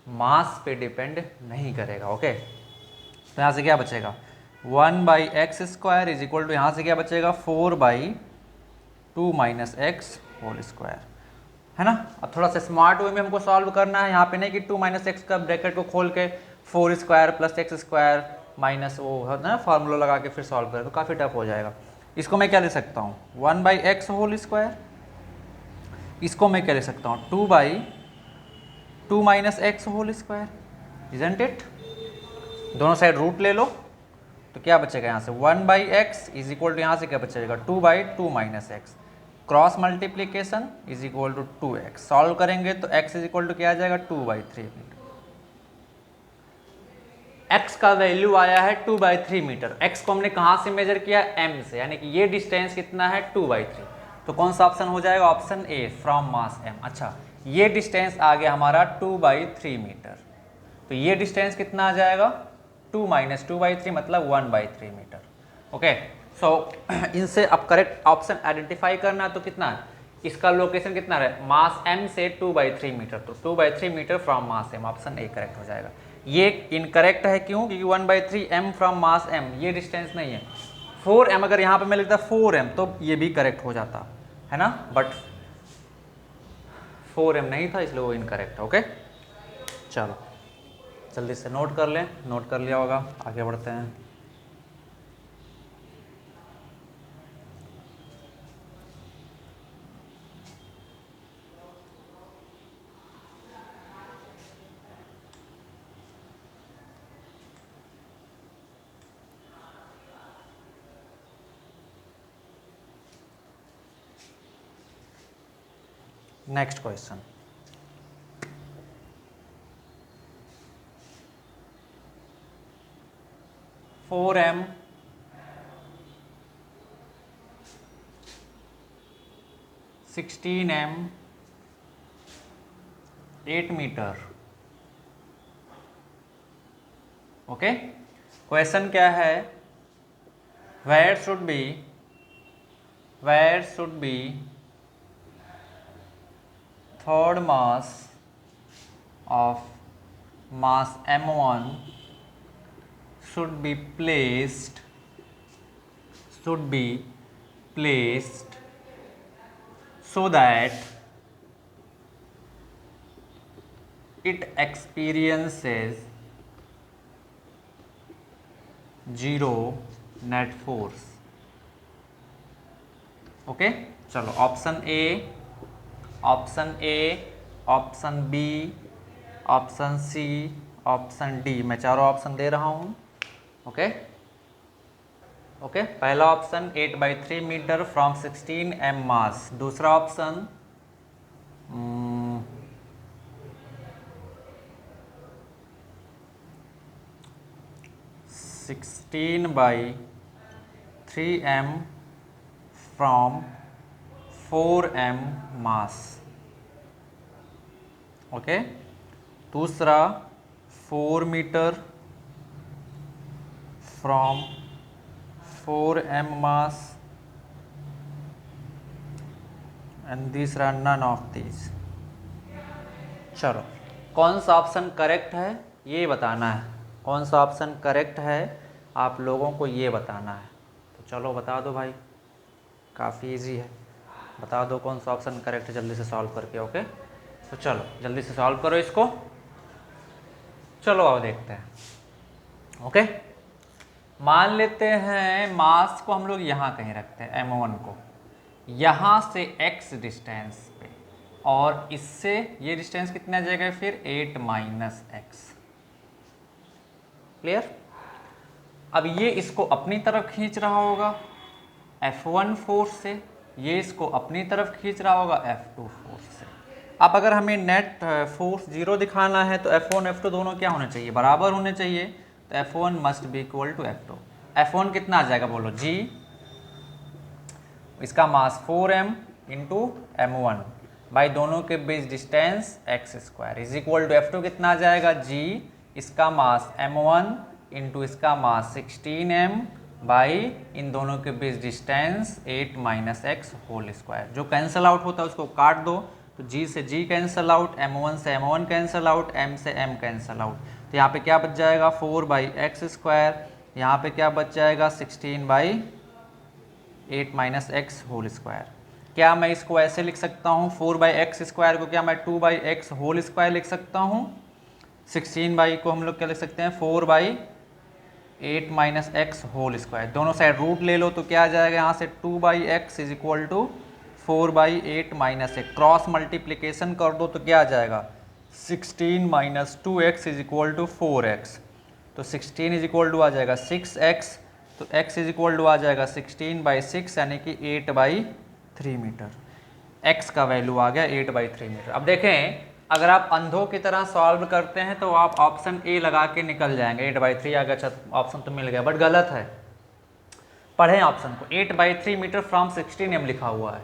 मास पे डिपेंड नहीं करेगा। ओके, तो यहाँ से क्या बचेगा? 1 by x square is equal to, यहाँ से क्या बचेगा? 4 by 2 minus x whole square, है ना। अब थोड़ा सा स्मार्ट वे में हमको सॉल्व करना है, यहाँ पे नहीं कि 2 माइनस एक्स का ब्रैकेट को खोल के 4 square plus x square minus वो है ना फार्मूला लगा के फिर सॉल्व करें, तो काफ़ी टफ हो जाएगा। इसको मैं क्या ले सकता हूँ? 1 बाई एक्स होल स्क्वायर, इसको मैं क्या ले सकता हूँ? 2 by 2 minus x whole square, isn't it. दोनों साइड रूट ले लो, तो क्या बचेगा यहाँ से? 1 by x is equal to, यहाँ से क्या बचेगा? 2 by 2 minus x, cross multiplication is equal to 2x। Solve करेंगे तो x इज इक्वल टू क्या आ जाएगा? 2/3 मीटर। x का वैल्यू आया है 2/3 मीटर। x को हमने कहाँ से मेजर किया? m से, यानी कि ये डिस्टेंस कितना है? 2/3। तो कौन सा ऑप्शन हो जाएगा? Option A, from mass m। अच्छा, ये डिस्टेंस आ गया हमारा 2/3 मीटर, तो ये डिस्टेंस कितना आ जाएगा? 2 माइनस 2/3 मतलब 1/3 मीटर। ओके, सो इनसे अब करेक्ट ऑप्शन आइडेंटिफाई करना, तो कितना है इसका लोकेशन कितना है? मास m से 2/3 मीटर, तो 2/3 metre from mass m, option A correct हो जाएगा। ये इनकरेक्ट है, क्यों? क्योंकि 1/3 m फ्रॉम मास m ये डिस्टेंस नहीं है। 4m अगर यहाँ पे मैं लिखता 4m तो ये भी करेक्ट हो जाता, है ना, बट 4m नहीं था इसलिए वो इनकरेक्ट है। ओके, चलो जल्दी से नोट कर लें, नोट कर लिया होगा, आगे बढ़ते हैं। Next question, four M 16m 8 metre. Okay, question क्या है, where should be third mass of mass m1 should be placed so that it experiences zero net force। Okay, चलो option A, option B, option C, option D, मैं चारों option दे रहा हूँ। Okay, पहला option 8/3 metre from 16m मास। दूसरा option 16/3m from 4m mass. Okay, दूसरा 4 metre from 4m mass, and तीसरा none of these. चलो, कौन सा ऑप्शन करेक्ट है ये बताना है, कौन सा ऑप्शन करेक्ट है आप लोगों को ये बताना है। तो चलो बता दो भाई, काफ़ी इजी है, बता दो कौन सा ऑप्शन करेक्ट है जल्दी से सॉल्व करके। ओके, तो चलो जल्दी से सॉल्व करो इसको। चलो अब देखते हैं। ओके, मान लेते हैं मास को हम लोग यहाँ कहीं रखते हैं, m1 को यहाँ से x डिस्टेंस पे, और इससे ये डिस्टेंस कितना आ जाएगा फिर 8 - x। क्लियर? अब ये इसको अपनी तरफ खींच रहा होगा F1 फोर्स से, ये इसको अपनी तरफ खींच रहा होगा F2 फोर्स से। अब अगर हमें नेट फोर्स 0 दिखाना है तो F1 F2 दोनों क्या होने चाहिए, बराबर होने चाहिए। तो F1 must be equal to F2। F1 कितना आ जाएगा बोलो, G, इसका मास 4m इंटू m1 बाई दोनों के बीच distance x² is equal to F2 कितना आ जाएगा, G, इसका मास m1 इंटू इसका मास 16m बाई इन दोनों के बीच डिस्टेंस 8 - x होल स्क्वायर। जो कैंसिल आउट होता है उसको काट दो, तो G से G कैंसिल आउट, m1 से m1 कैंसिल आउट, m से m कैंसिल आउट। तो यहाँ पे क्या बच जाएगा 4/x², यहाँ पे क्या बच जाएगा 16/8 - x होल स्क्वायर। क्या मैं इसको ऐसे लिख सकता हूँ 4/x² को क्या मैं 2/x होल स्क्वायर लिख सकता हूँ। 16 को हम लोग क्या लिख सकते हैं 4/8 - x होल स्क्वायर। दोनों साइड रूट ले लो तो क्या आ जाएगा यहाँ से 2/x is equal to 4/8 - x। Cross multiplication कर दो तो क्या आ जाएगा 16 - 2x is equal to 4x। तो 16 इज इक्वल टू आ जाएगा 6x, तो x इज इक्वल टू आ जाएगा 16/6 यानी कि 8/3 मीटर। x का वैल्यू आ गया 8/3 मीटर। अब देखें, अगर आप अंधों की तरह सॉल्व करते हैं तो आप ऑप्शन ए लगा के निकल जाएंगे, 8/3 आ गया, अच्छा ऑप्शन तो मिल गया, बट गलत है। पढ़ें ऑप्शन को, 8/3 मीटर फ्रॉम 16m लिखा हुआ है,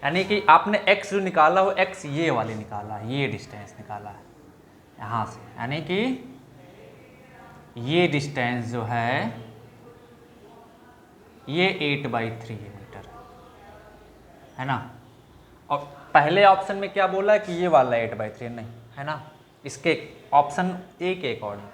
यानी कि आपने x जो निकाला हो x ये वाले निकाला है, ये डिस्टेंस निकाला है यहाँ से, यानी कि ये डिस्टेंस जो है ये 8/3 मीटर है ना। और पहले ऑप्शन में क्या बोला है कि ये वाला 8/3 नहीं है ना, इसके ऑप्शन ए के अकॉर्डिंग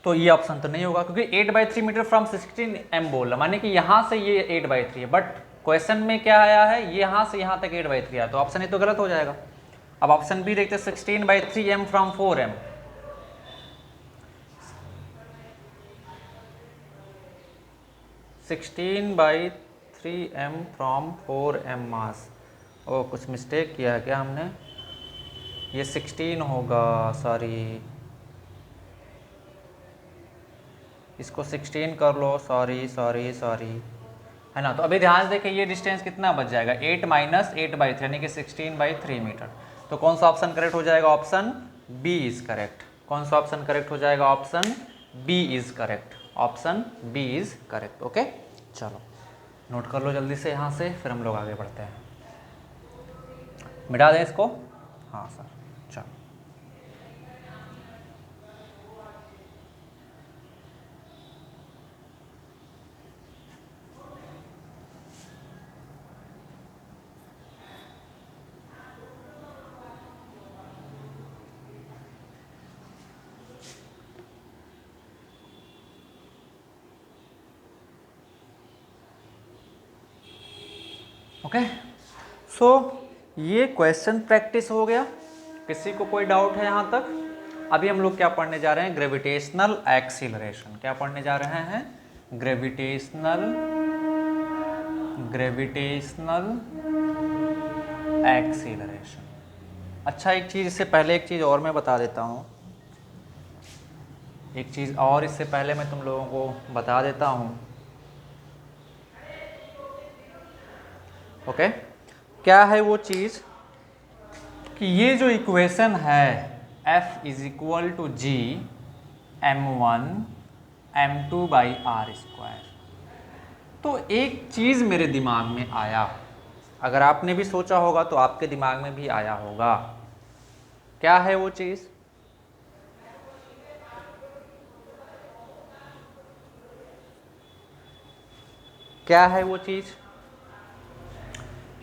तो ये ऑप्शन तो नहीं होगा, क्योंकि 8/3 मीटर फ्रॉम 16m बोल रहा, माने कि यहाँ से ये 8/3 है, बट क्वेश्चन में क्या आया है ये यहाँ से यहाँ तक 8/3 आया, तो ऑप्शन ए तो गलत हो जाएगा। अब ऑप्शन बी देखते हैं 16/3m from 4m। 16/3m from 4m मास। ओ कुछ मिस्टेक किया है क्या हमने, ये 16 होगा, सॉरी इसको 16 कर लो, सॉरी। है ना। तो अभी ध्यान से देखिए ये डिस्टेंस कितना बच जाएगा, 8 माइनस 8/3 यानी कि 16/3 मीटर। तो कौन सा ऑप्शन करेक्ट हो जाएगा, ऑप्शन बी इज करेक्ट। कौन सा ऑप्शन करेक्ट हो जाएगा, option B is correct, option B is correct. Okay चलो नोट कर लो जल्दी से यहाँ से, फिर हम लोग आगे बढ़ते हैं। मिटा दें इसको, हाँ सर चलो। ओके सो ये क्वेश्चन प्रैक्टिस हो गया। किसी को कोई डाउट है यहाँ तक? अभी हम लोग क्या पढ़ने जा रहे हैं, ग्रेविटेशनल एक्सीलरेशन। क्या पढ़ने जा रहे हैं, ग्रेविटेशनल एक्सीलरेशन। अच्छा एक चीज़ इससे पहले एक चीज़ और मैं बता देता हूँ, एक चीज़ और इससे पहले मैं तुम लोगों को बता देता हूँ। ओके क्या है वो चीज़ कि ये जो इक्वेशन है F is equal to ji m1 m2/r², तो एक चीज़ मेरे दिमाग में आया, अगर आपने भी सोचा होगा तो आपके दिमाग में भी आया होगा। क्या है वो चीज़? क्या है वो चीज़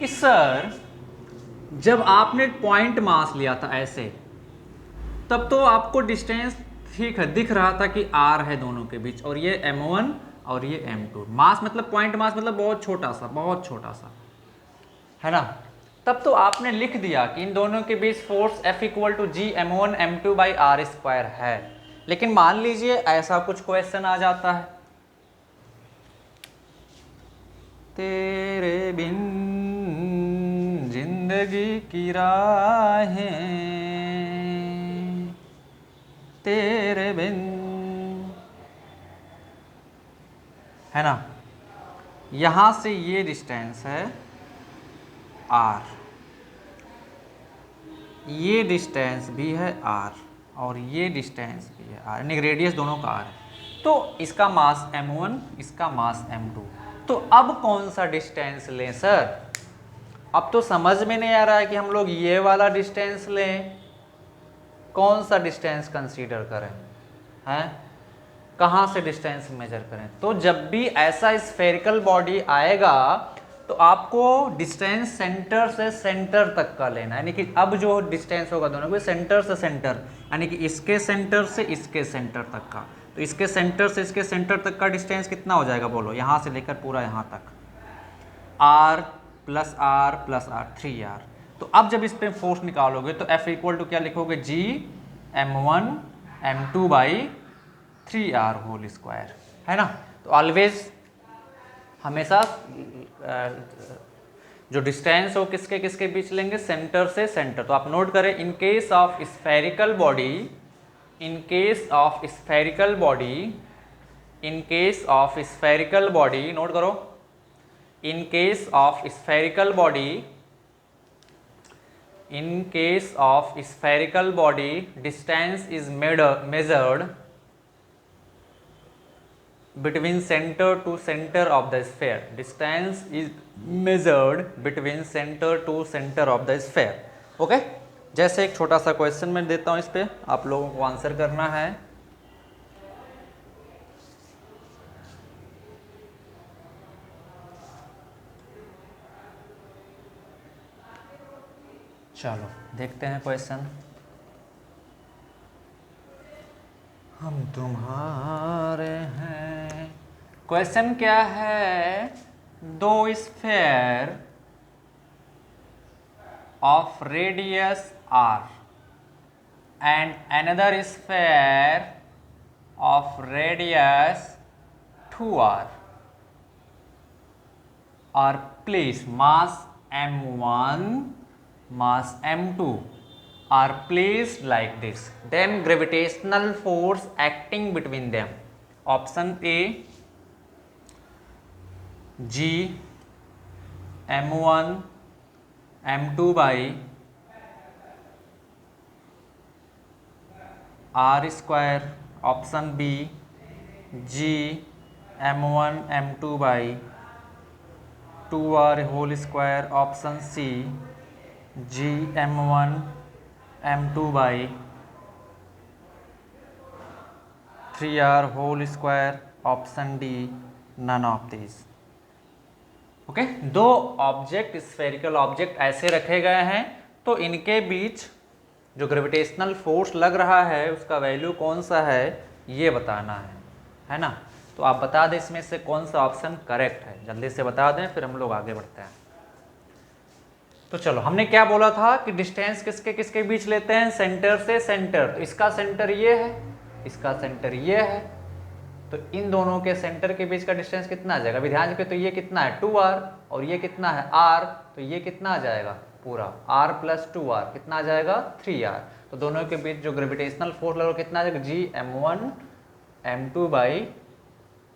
कि सर जब आपने पॉइंट मास लिया था ऐसे, तब तो आपको डिस्टेंस ठीक है दिख रहा था कि r है दोनों के बीच, और ये m1 और ये m2। मास मतलब पॉइंट मास मतलब बहुत छोटा सा, बहुत छोटा सा, है ना। तब तो आपने लिख दिया कि इन दोनों के बीच force F equal to ji m1 m2/r² है। लेकिन मान लीजिए ऐसा कुछ क्वेश्चन आ जाता है, तेरे बिन जिंदगी की राहें, तेरे बिन, है ना। यहां से ये डिस्टेंस है r, ये डिस्टेंस भी है r, और ये डिस्टेंस भी है r, यानी रेडियस दोनों का r है। तो इसका मास m1, इसका मास m2। तो अब कौन सा डिस्टेंस लें सर? अब तो समझ में नहीं आ रहा है कि हम लोग ये वाला डिस्टेंस लें, कौन सा डिस्टेंस कंसीडर करें, हैं कहाँ से डिस्टेंस मेजर करें। तो जब भी ऐसा स्फेरिकल बॉडी आएगा तो आपको डिस्टेंस सेंटर से सेंटर तक का लेना है, यानी कि अब जो डिस्टेंस होगा दोनों को सेंटर से सेंटर, यानी कि इसके सेंटर से इसके सेंटर तक का। तो इसके सेंटर से इसके सेंटर तक का डिस्टेंस कितना हो जाएगा बोलो, यहाँ से लेकर पूरा यहाँ तक, r प्लस r 3r। तो अब जब इस पे फोर्स निकालोगे तो F इक्वल टू क्या लिखोगे, g m1 m2/3r whole square, है ना। तो ऑलवेज हमेशा जो डिस्टेंस हो किसके किसके बीच लेंगे, सेंटर से सेंटर। तो आप नोट करें, in case of spherical body, in case of spherical body, in case of spherical body, note करो, in case of spherical body, in case of spherical body distance is measured between center to center of the sphere, distance is measured between center to center of the sphere। Okay जैसे एक छोटा सा question मैं देता हूं, इस पे आप लोगों को आंसर करना है। चलो देखते हैं क्वेश्चन। हम तुम्हारे हैं। क्वेश्चन क्या है, दो sphere of radius r and another sphere of radius 2r are placed, mass m1 mass m2 are placed like this, then gravitational force acting between them, option A G m1 m2 by r square, option B G m1 m2 by 2r whole square, option C G m1 m2 by 3r whole square, option D none of these. Okay, दो object, spherical object ऐसे रखे गए हैं, तो इनके बीच जो gravitational force लग रहा है उसका वैल्यू कौन सा है ये बताना है ना। तो आप बता दें इसमें से कौन सा ऑप्शन करेक्ट है, जल्दी से बता दें, फिर हम लोग आगे बढ़ते हैं। तो चलो, हमने क्या बोला था कि डिस्टेंस किसके किसके बीच लेते हैं, सेंटर से सेंटर। तो इसका सेंटर ये है, इसका सेंटर ये है, तो इन दोनों के सेंटर के बीच का डिस्टेंस कितना आ जाएगा, अभी ध्यान रखिए। तो ये कितना है 2r और ये कितना है r, तो ये कितना आ जाएगा पूरा r प्लस 2r कितना आ जाएगा 3r। तो दोनों के बीच जो ग्रेविटेशनल फोर्स लगा कितना आ जाएगा जी m1 m2 by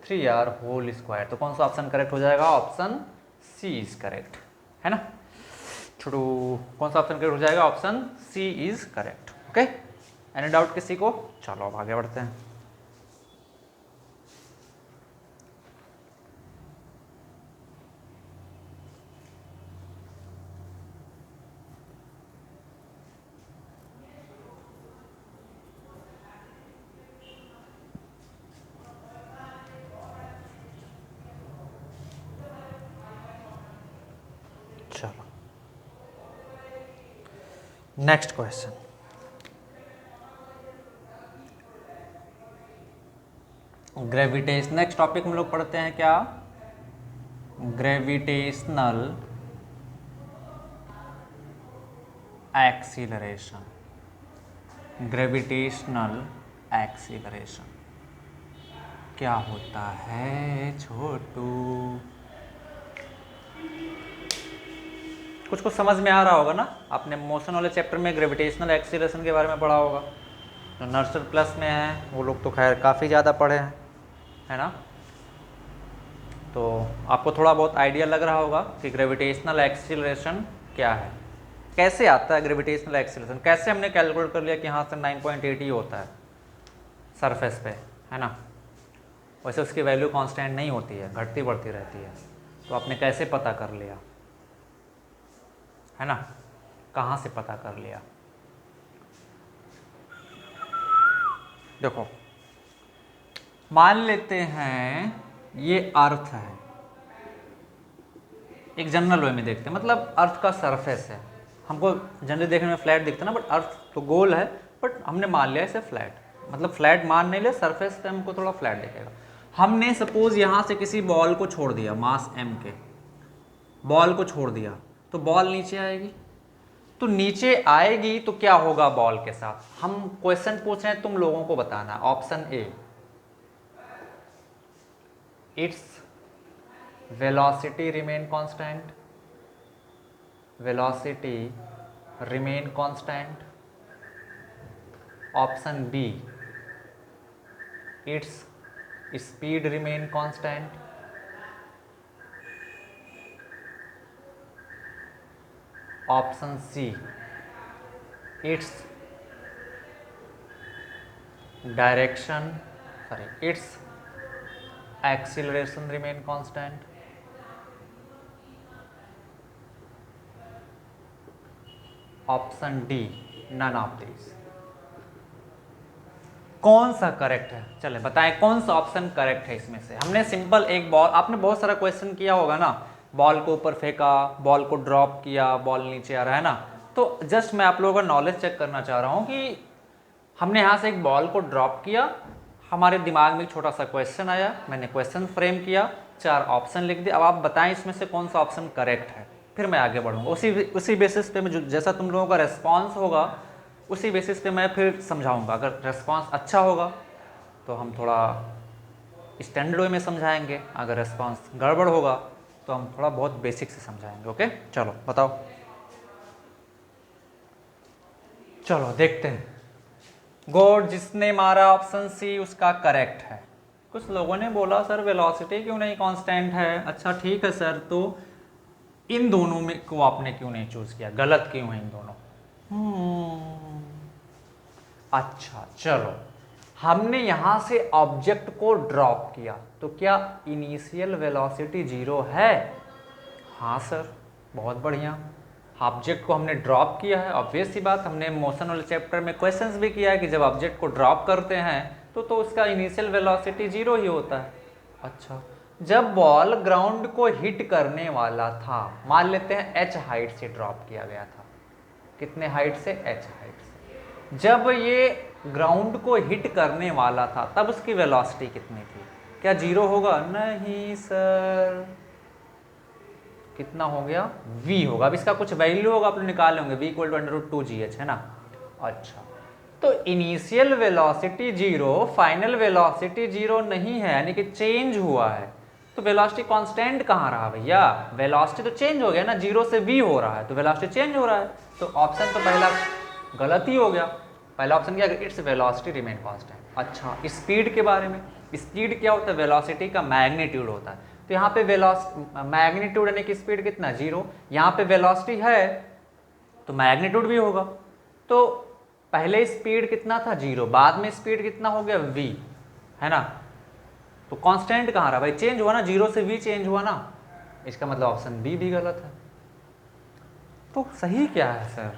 3r whole square. तो कौन सा ऑप्शन करेक्ट हो जाएगा, ऑप्शन सी इज करेक्ट, है ना। छोटू, कौन सा ऑप्शन करेक्ट हो जाएगा, option C is correct. Okay, any doubt किसी को? चलो अब आगे बढ़ते हैं। चलो next question, gravitation. Next topic हम लोग पढ़ते हैं क्या, ग्रेविटेशनल एक्सीलरेशन। ग्रेविटेशनल एक्सीलरेशन क्या होता है छोटू? कुछ कुछ समझ में आ रहा होगा ना, आपने मोशन वाले चैप्टर में ग्रेविटेशनल एक्सीलरेशन के बारे में पढ़ा होगा। जो नर्सरी प्लस में है वो लोग तो खैर काफ़ी ज़्यादा पढ़े हैं, है ना। तो आपको थोड़ा बहुत आइडिया लग रहा होगा कि ग्रेविटेशनल एक्सीलरेशन क्या है, कैसे आता है ग्रेविटेशनल एक्सीलरेशन, कैसे हमने कैलकुलेट कर लिया कि यहाँ से 9.8 ही होता है सरफेस पे, है ना। वैसे उसकी वैल्यू कांस्टेंट नहीं होती है, घटती बढ़ती रहती है। तो आपने कैसे पता कर लिया, है ना, कहाँ से पता कर लिया? देखो, मान लेते हैं ये अर्थ है, एक जनरल वे में देखते हैं, मतलब अर्थ का सरफेस है। हमको जनरली देखने में फ्लैट दिखता है ना, बट अर्थ तो गोल है, बट हमने मान लिया इसे फ्लैट, मतलब फ्लैट मान नहीं लिया, सरफेस पे हमको थोड़ा फ्लैट दिखेगा। हमने सपोज यहाँ से किसी बॉल को छोड़ दिया, मास m के बॉल को छोड़ दिया, तो बॉल नीचे आएगी। तो नीचे आएगी तो क्या होगा बॉल के साथ, हम क्वेश्चन पूछ रहे हैं, तुम लोगों को बताना। Option A, it's velocity remain constant, velocity remain constant. Option B, it's speed remain constant. Option C, it's direction, sorry, it's acceleration remain constant. Option D, none of this. कौन सा करेक्ट है, चले बताएं कौन सा ऑप्शन करेक्ट है इसमें से। हमने सिंपल एक बॉल, आपने बहुत सारा क्वेश्चन किया होगा ना, बॉल को ऊपर फेंका, बॉल को ड्रॉप किया, बॉल नीचे आ रहा है ना। तो जस्ट मैं आप लोगों का नॉलेज चेक करना चाह रहा हूँ कि हमने यहाँ से एक बॉल को ड्रॉप किया, हमारे दिमाग में एक छोटा सा क्वेश्चन आया, मैंने क्वेश्चन फ्रेम किया, 4 ऑप्शन लिख दिए। अब आप बताएं इसमें से कौन सा ऑप्शन करेक्ट है, फिर मैं आगे बढ़ूँगा। उसी बेसिस पे मैं जैसा तुम लोगों का रेस्पॉन्स होगा उसी बेसिस पे मैं फिर समझाऊंगा। अगर रेस्पॉन्स अच्छा होगा तो हम थोड़ा स्टैंडर्ड वे में समझाएंगे, अगर रेस्पॉन्स गड़बड़ होगा तो हम थोड़ा बहुत बेसिक से समझाएंगे। ओके, चलो बताओ, चलो देखते हैं। गॉड, जिसने मारा ऑप्शन सी उसका करेक्ट है। कुछ लोगों ने बोला सर वेलोसिटी क्यों नहीं कांस्टेंट है। अच्छा ठीक है सर, तो इन दोनों में को आपने क्यों नहीं चूज किया, गलत क्यों है इन दोनों? अच्छा चलो, हमने यहां से ऑब्जेक्ट को ड्रॉप किया तो क्या इनिशियल वेलोसिटी 0 है? हाँ सर, बहुत बढ़िया। ऑब्जेक्ट को हमने ड्रॉप किया है, ऑब्वियस सी बात, हमने मोशन वाले चैप्टर में क्वेश्चंस भी किया है कि जब ऑब्जेक्ट को ड्रॉप करते हैं तो उसका इनिशियल वेलोसिटी 0 ही होता है। अच्छा, जब बॉल ग्राउंड को हिट करने वाला था, मान लेते हैं h हाइट से ड्रॉप किया गया था, कितने हाइट से? h हाइट से। जब ये ग्राउंड को हिट करने वाला था तब उसकी वेलोसिटी कितनी थी? क्या 0 होगा? नहीं सर, कितना हो गया? v होगा। अब इसका कुछ वैल्यू होगा, आप लोग निकाल लेंगे, v = √2gh, है ना। अच्छा, तो इनिशियल वेलोसिटी 0, फाइनल वेलोसिटी 0 नहीं है, यानी कि चेंज हुआ है। तो वेलोसिटी कांस्टेंट कहाँ रहा भैया? वेलोसिटी तो चेंज हो गया ना, 0 से v हो रहा है तो वेलोसिटी चेंज हो रहा है। तो ऑप्शन तो पहला गलत ही हो गया। पहला ऑप्शन क्या? It's velocity remain constant. अच्छा, स्पीड के बारे में, स्पीड क्या होता है? वेलोसिटी का मैग्नीट्यूड होता है। तो यहाँ पे मैग्नीट्यूड यानी कि स्पीड कितना? 0। यहाँ पे वेलोसिटी है तो मैग्नीट्यूड भी होगा। तो पहले स्पीड कितना था? 0, बाद में स्पीड कितना हो गया? v, है ना। तो कांस्टेंट कहाँ रहा भाई? चेंज हुआ ना, 0 से v चेंज हुआ ना। इसका मतलब ऑप्शन बी भी गलत है। तो सही क्या है सर?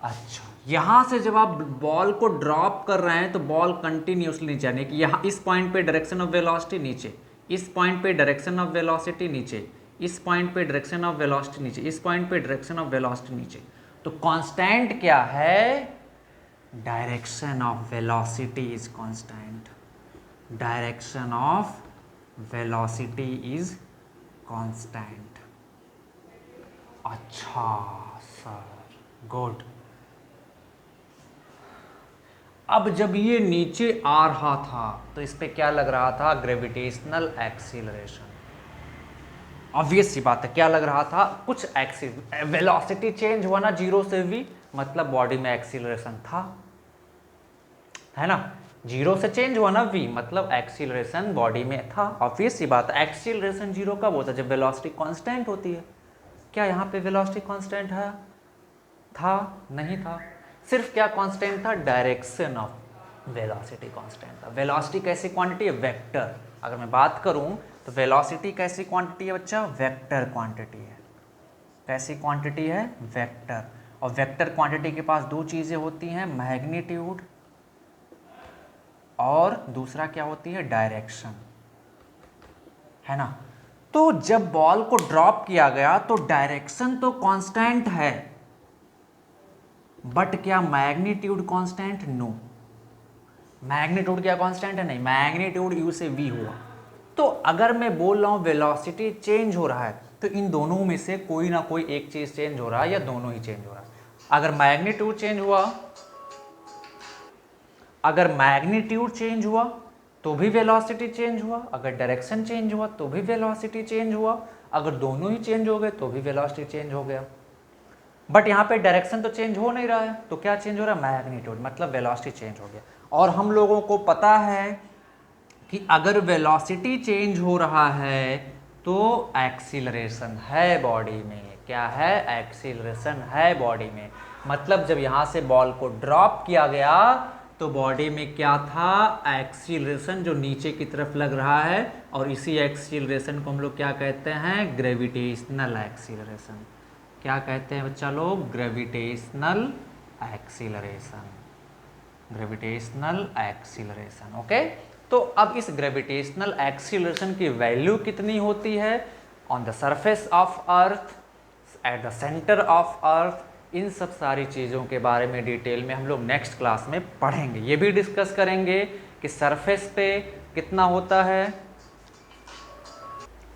अच्छा, यहां से जब आप बॉल को ड्रॉप कर रहे हैं तो बॉल कंटिन्यूसली नीचे, यानी कि यहाँ इस पॉइंट पे डायरेक्शन ऑफ वेलोसिटी नीचे, इस पॉइंट पे डायरेक्शन ऑफ वेलोसिटी नीचे, इस पॉइंट पे डायरेक्शन ऑफ वेलोसिटी नीचे, इस पॉइंट पे डायरेक्शन ऑफ वेलोसिटी नीचे। तो कांस्टेंट क्या है? Direction of velocity is constant. Direction of velocity is constant. अच्छा सर, गुड। अब जब ये नीचे आ रहा था तो इस पे क्या लग रहा था? Gravitational acceleration. ऑब्वियस सी बात है, क्या लग रहा था? कुछ वेलोसिटी चेंज हुआ ना 0 से v, मतलब बॉडी में एक्सीलरेशन था, है ना। 0 से चेंज हुआ ना v, मतलब एक्सीलरेशन बॉडी में था। ऑब्वियस सी बात है, एक्सीलरेशन 0 कब होता है? जब वेलोसिटी कांस्टेंट होती है। क्या यहाँ पे वेलोसिटी कांस्टेंट है? था? नहीं था। सिर्फ क्या कांस्टेंट था? डायरेक्शन ऑफ वेलोसिटी कांस्टेंट था। वेलोसिटी कैसी क्वांटिटी है? वेक्टर। अगर मैं बात करूं तो वेलोसिटी कैसी क्वांटिटी है बच्चा? वेक्टर क्वांटिटी है। कैसी क्वांटिटी है? वेक्टर। और वेक्टर क्वांटिटी के पास दो चीजें होती हैं, मैग्नीट्यूड और दूसरा क्या होती है? डायरेक्शन, है ना। तो जब बॉल को ड्रॉप किया गया तो डायरेक्शन तो कांस्टेंट है, बट क्या मैग्नीट्यूड कांस्टेंट? नो। मैग्नीट्यूड क्या कांस्टेंट है? नहीं, मैग्नीट्यूड u से v हुआ। तो अगर मैं बोल रहा हूं वेलोसिटी चेंज हो रहा है तो इन दोनों में से कोई ना कोई एक चीज चेंज हो रहा है या दोनों ही चेंज हो रहा है। अगर मैग्नीट्यूड चेंज हुआ, अगर मैग्नीट्यूड चेंज हुआ तो भी वेलोसिटी चेंज हुआ, अगर डायरेक्शन चेंज हुआ तो भी वेलोसिटी चेंज हुआ, अगर दोनों ही चेंज हो गए तो भी वेलोसिटी चेंज हो गया। बट यहाँ पे डायरेक्शन तो चेंज हो नहीं रहा है, तो क्या चेंज हो रहा है? मैग्नीट्यूड, मतलब वेलोसिटी चेंज हो गया। और हम लोगों को पता है कि अगर वेलोसिटी चेंज हो रहा है तो एक्सीलरेशन है बॉडी में। क्या है? एक्सीलरेशन है बॉडी में। मतलब जब यहाँ से बॉल को ड्रॉप किया गया तो बॉडी में क्या था? एक्सीलरेशन, जो नीचे की तरफ लग रहा है, और इसी एक्सीलरेशन को हम लोग क्या कहते हैं? Gravitational acceleration. क्या कहते हैं बच्चा लोग? Gravitational acceleration. Gravitational acceleration, okay. तो अब इस ग्रेविटेशनल एक्सीलरेशन की वैल्यू कितनी होती है? On the surface of earth, at the centre of earth, इन सब सारी चीज़ों के बारे में डिटेल में हम लोग नेक्स्ट क्लास में पढ़ेंगे। ये भी डिस्कस करेंगे कि सरफेस पे कितना होता है,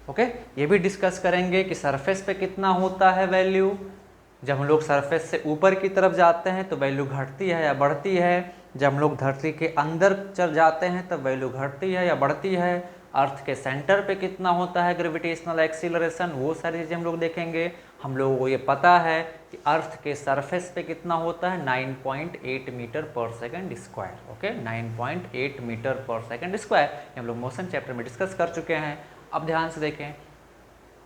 ओके। ये भी डिस्कस करेंगे कि सरफेस पे कितना होता है वैल्यू। जब हम लोग सरफेस से ऊपर की तरफ जाते हैं तो वैल्यू घटती है या बढ़ती है, जब हम लोग धरती के अंदर चल जाते हैं तब वैल्यू घटती है या बढ़ती है, अर्थ के सेंटर पे कितना होता है ग्रेविटेशनल एक्सीलरेशन, वो सारी चीज़ें हम लोग देखेंगे। हम लोगों को ये पता है कि अर्थ के सरफेस पे कितना होता है 9.8 मीटर पर सेकंड स्क्वायर। ओके, 9.8 मीटर पर सेकंड स्क्वायर, ये हम लोग मोशन चैप्टर में डिस्कस कर चुके हैं। अब ध्यान से देखें,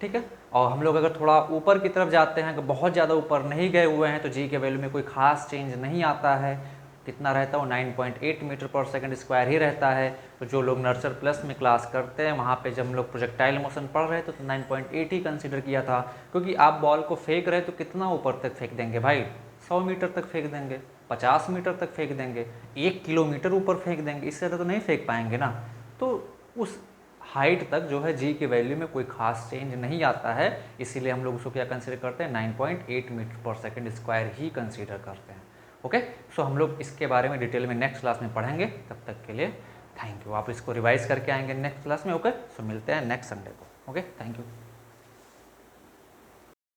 ठीक है। और हम लोग अगर थोड़ा ऊपर की तरफ जाते हैं, अगर बहुत ज़्यादा ऊपर नहीं गए हुए हैं, तो जी के वैल्यू में कोई खास चेंज नहीं आता है। कितना रहता है वो 9.8 मीटर पर सेकंड स्क्वायर ही रहता है। तो जो लोग नर्सर प्लस में क्लास करते हैं, वहाँ पे जब हम लोग प्रोजेक्टाइल मोशन पढ़ रहे थे तो 9.8 ही कंसिडर किया था, क्योंकि आप बॉल को फेंक रहे तो कितना ऊपर तक फेंक देंगे भाई, 100 मीटर तक फेंक देंगे, 50 मीटर तक फेंक देंगे, 1 किलोमीटर ऊपर फेंक देंगे, इससे ज़्यादा तो नहीं फेंक पाएंगे ना। तो उस हाइट तक जो है जी की वैल्यू में कोई खास चेंज नहीं आता है, इसीलिए हम लोग उसको क्या कंसीडर करते हैं, 9.8 मीटर पर सेकंड स्क्वायर ही कंसीडर करते हैं। ओके, सो हम लोग इसके बारे में डिटेल में नेक्स्ट क्लास में पढ़ेंगे। तब तक के लिए थैंक यू। आप इसको रिवाइज करके आएंगे नेक्स्ट क्लास में। ओके, सो मिलते हैं नेक्स्ट संडे को। Okay, thank you.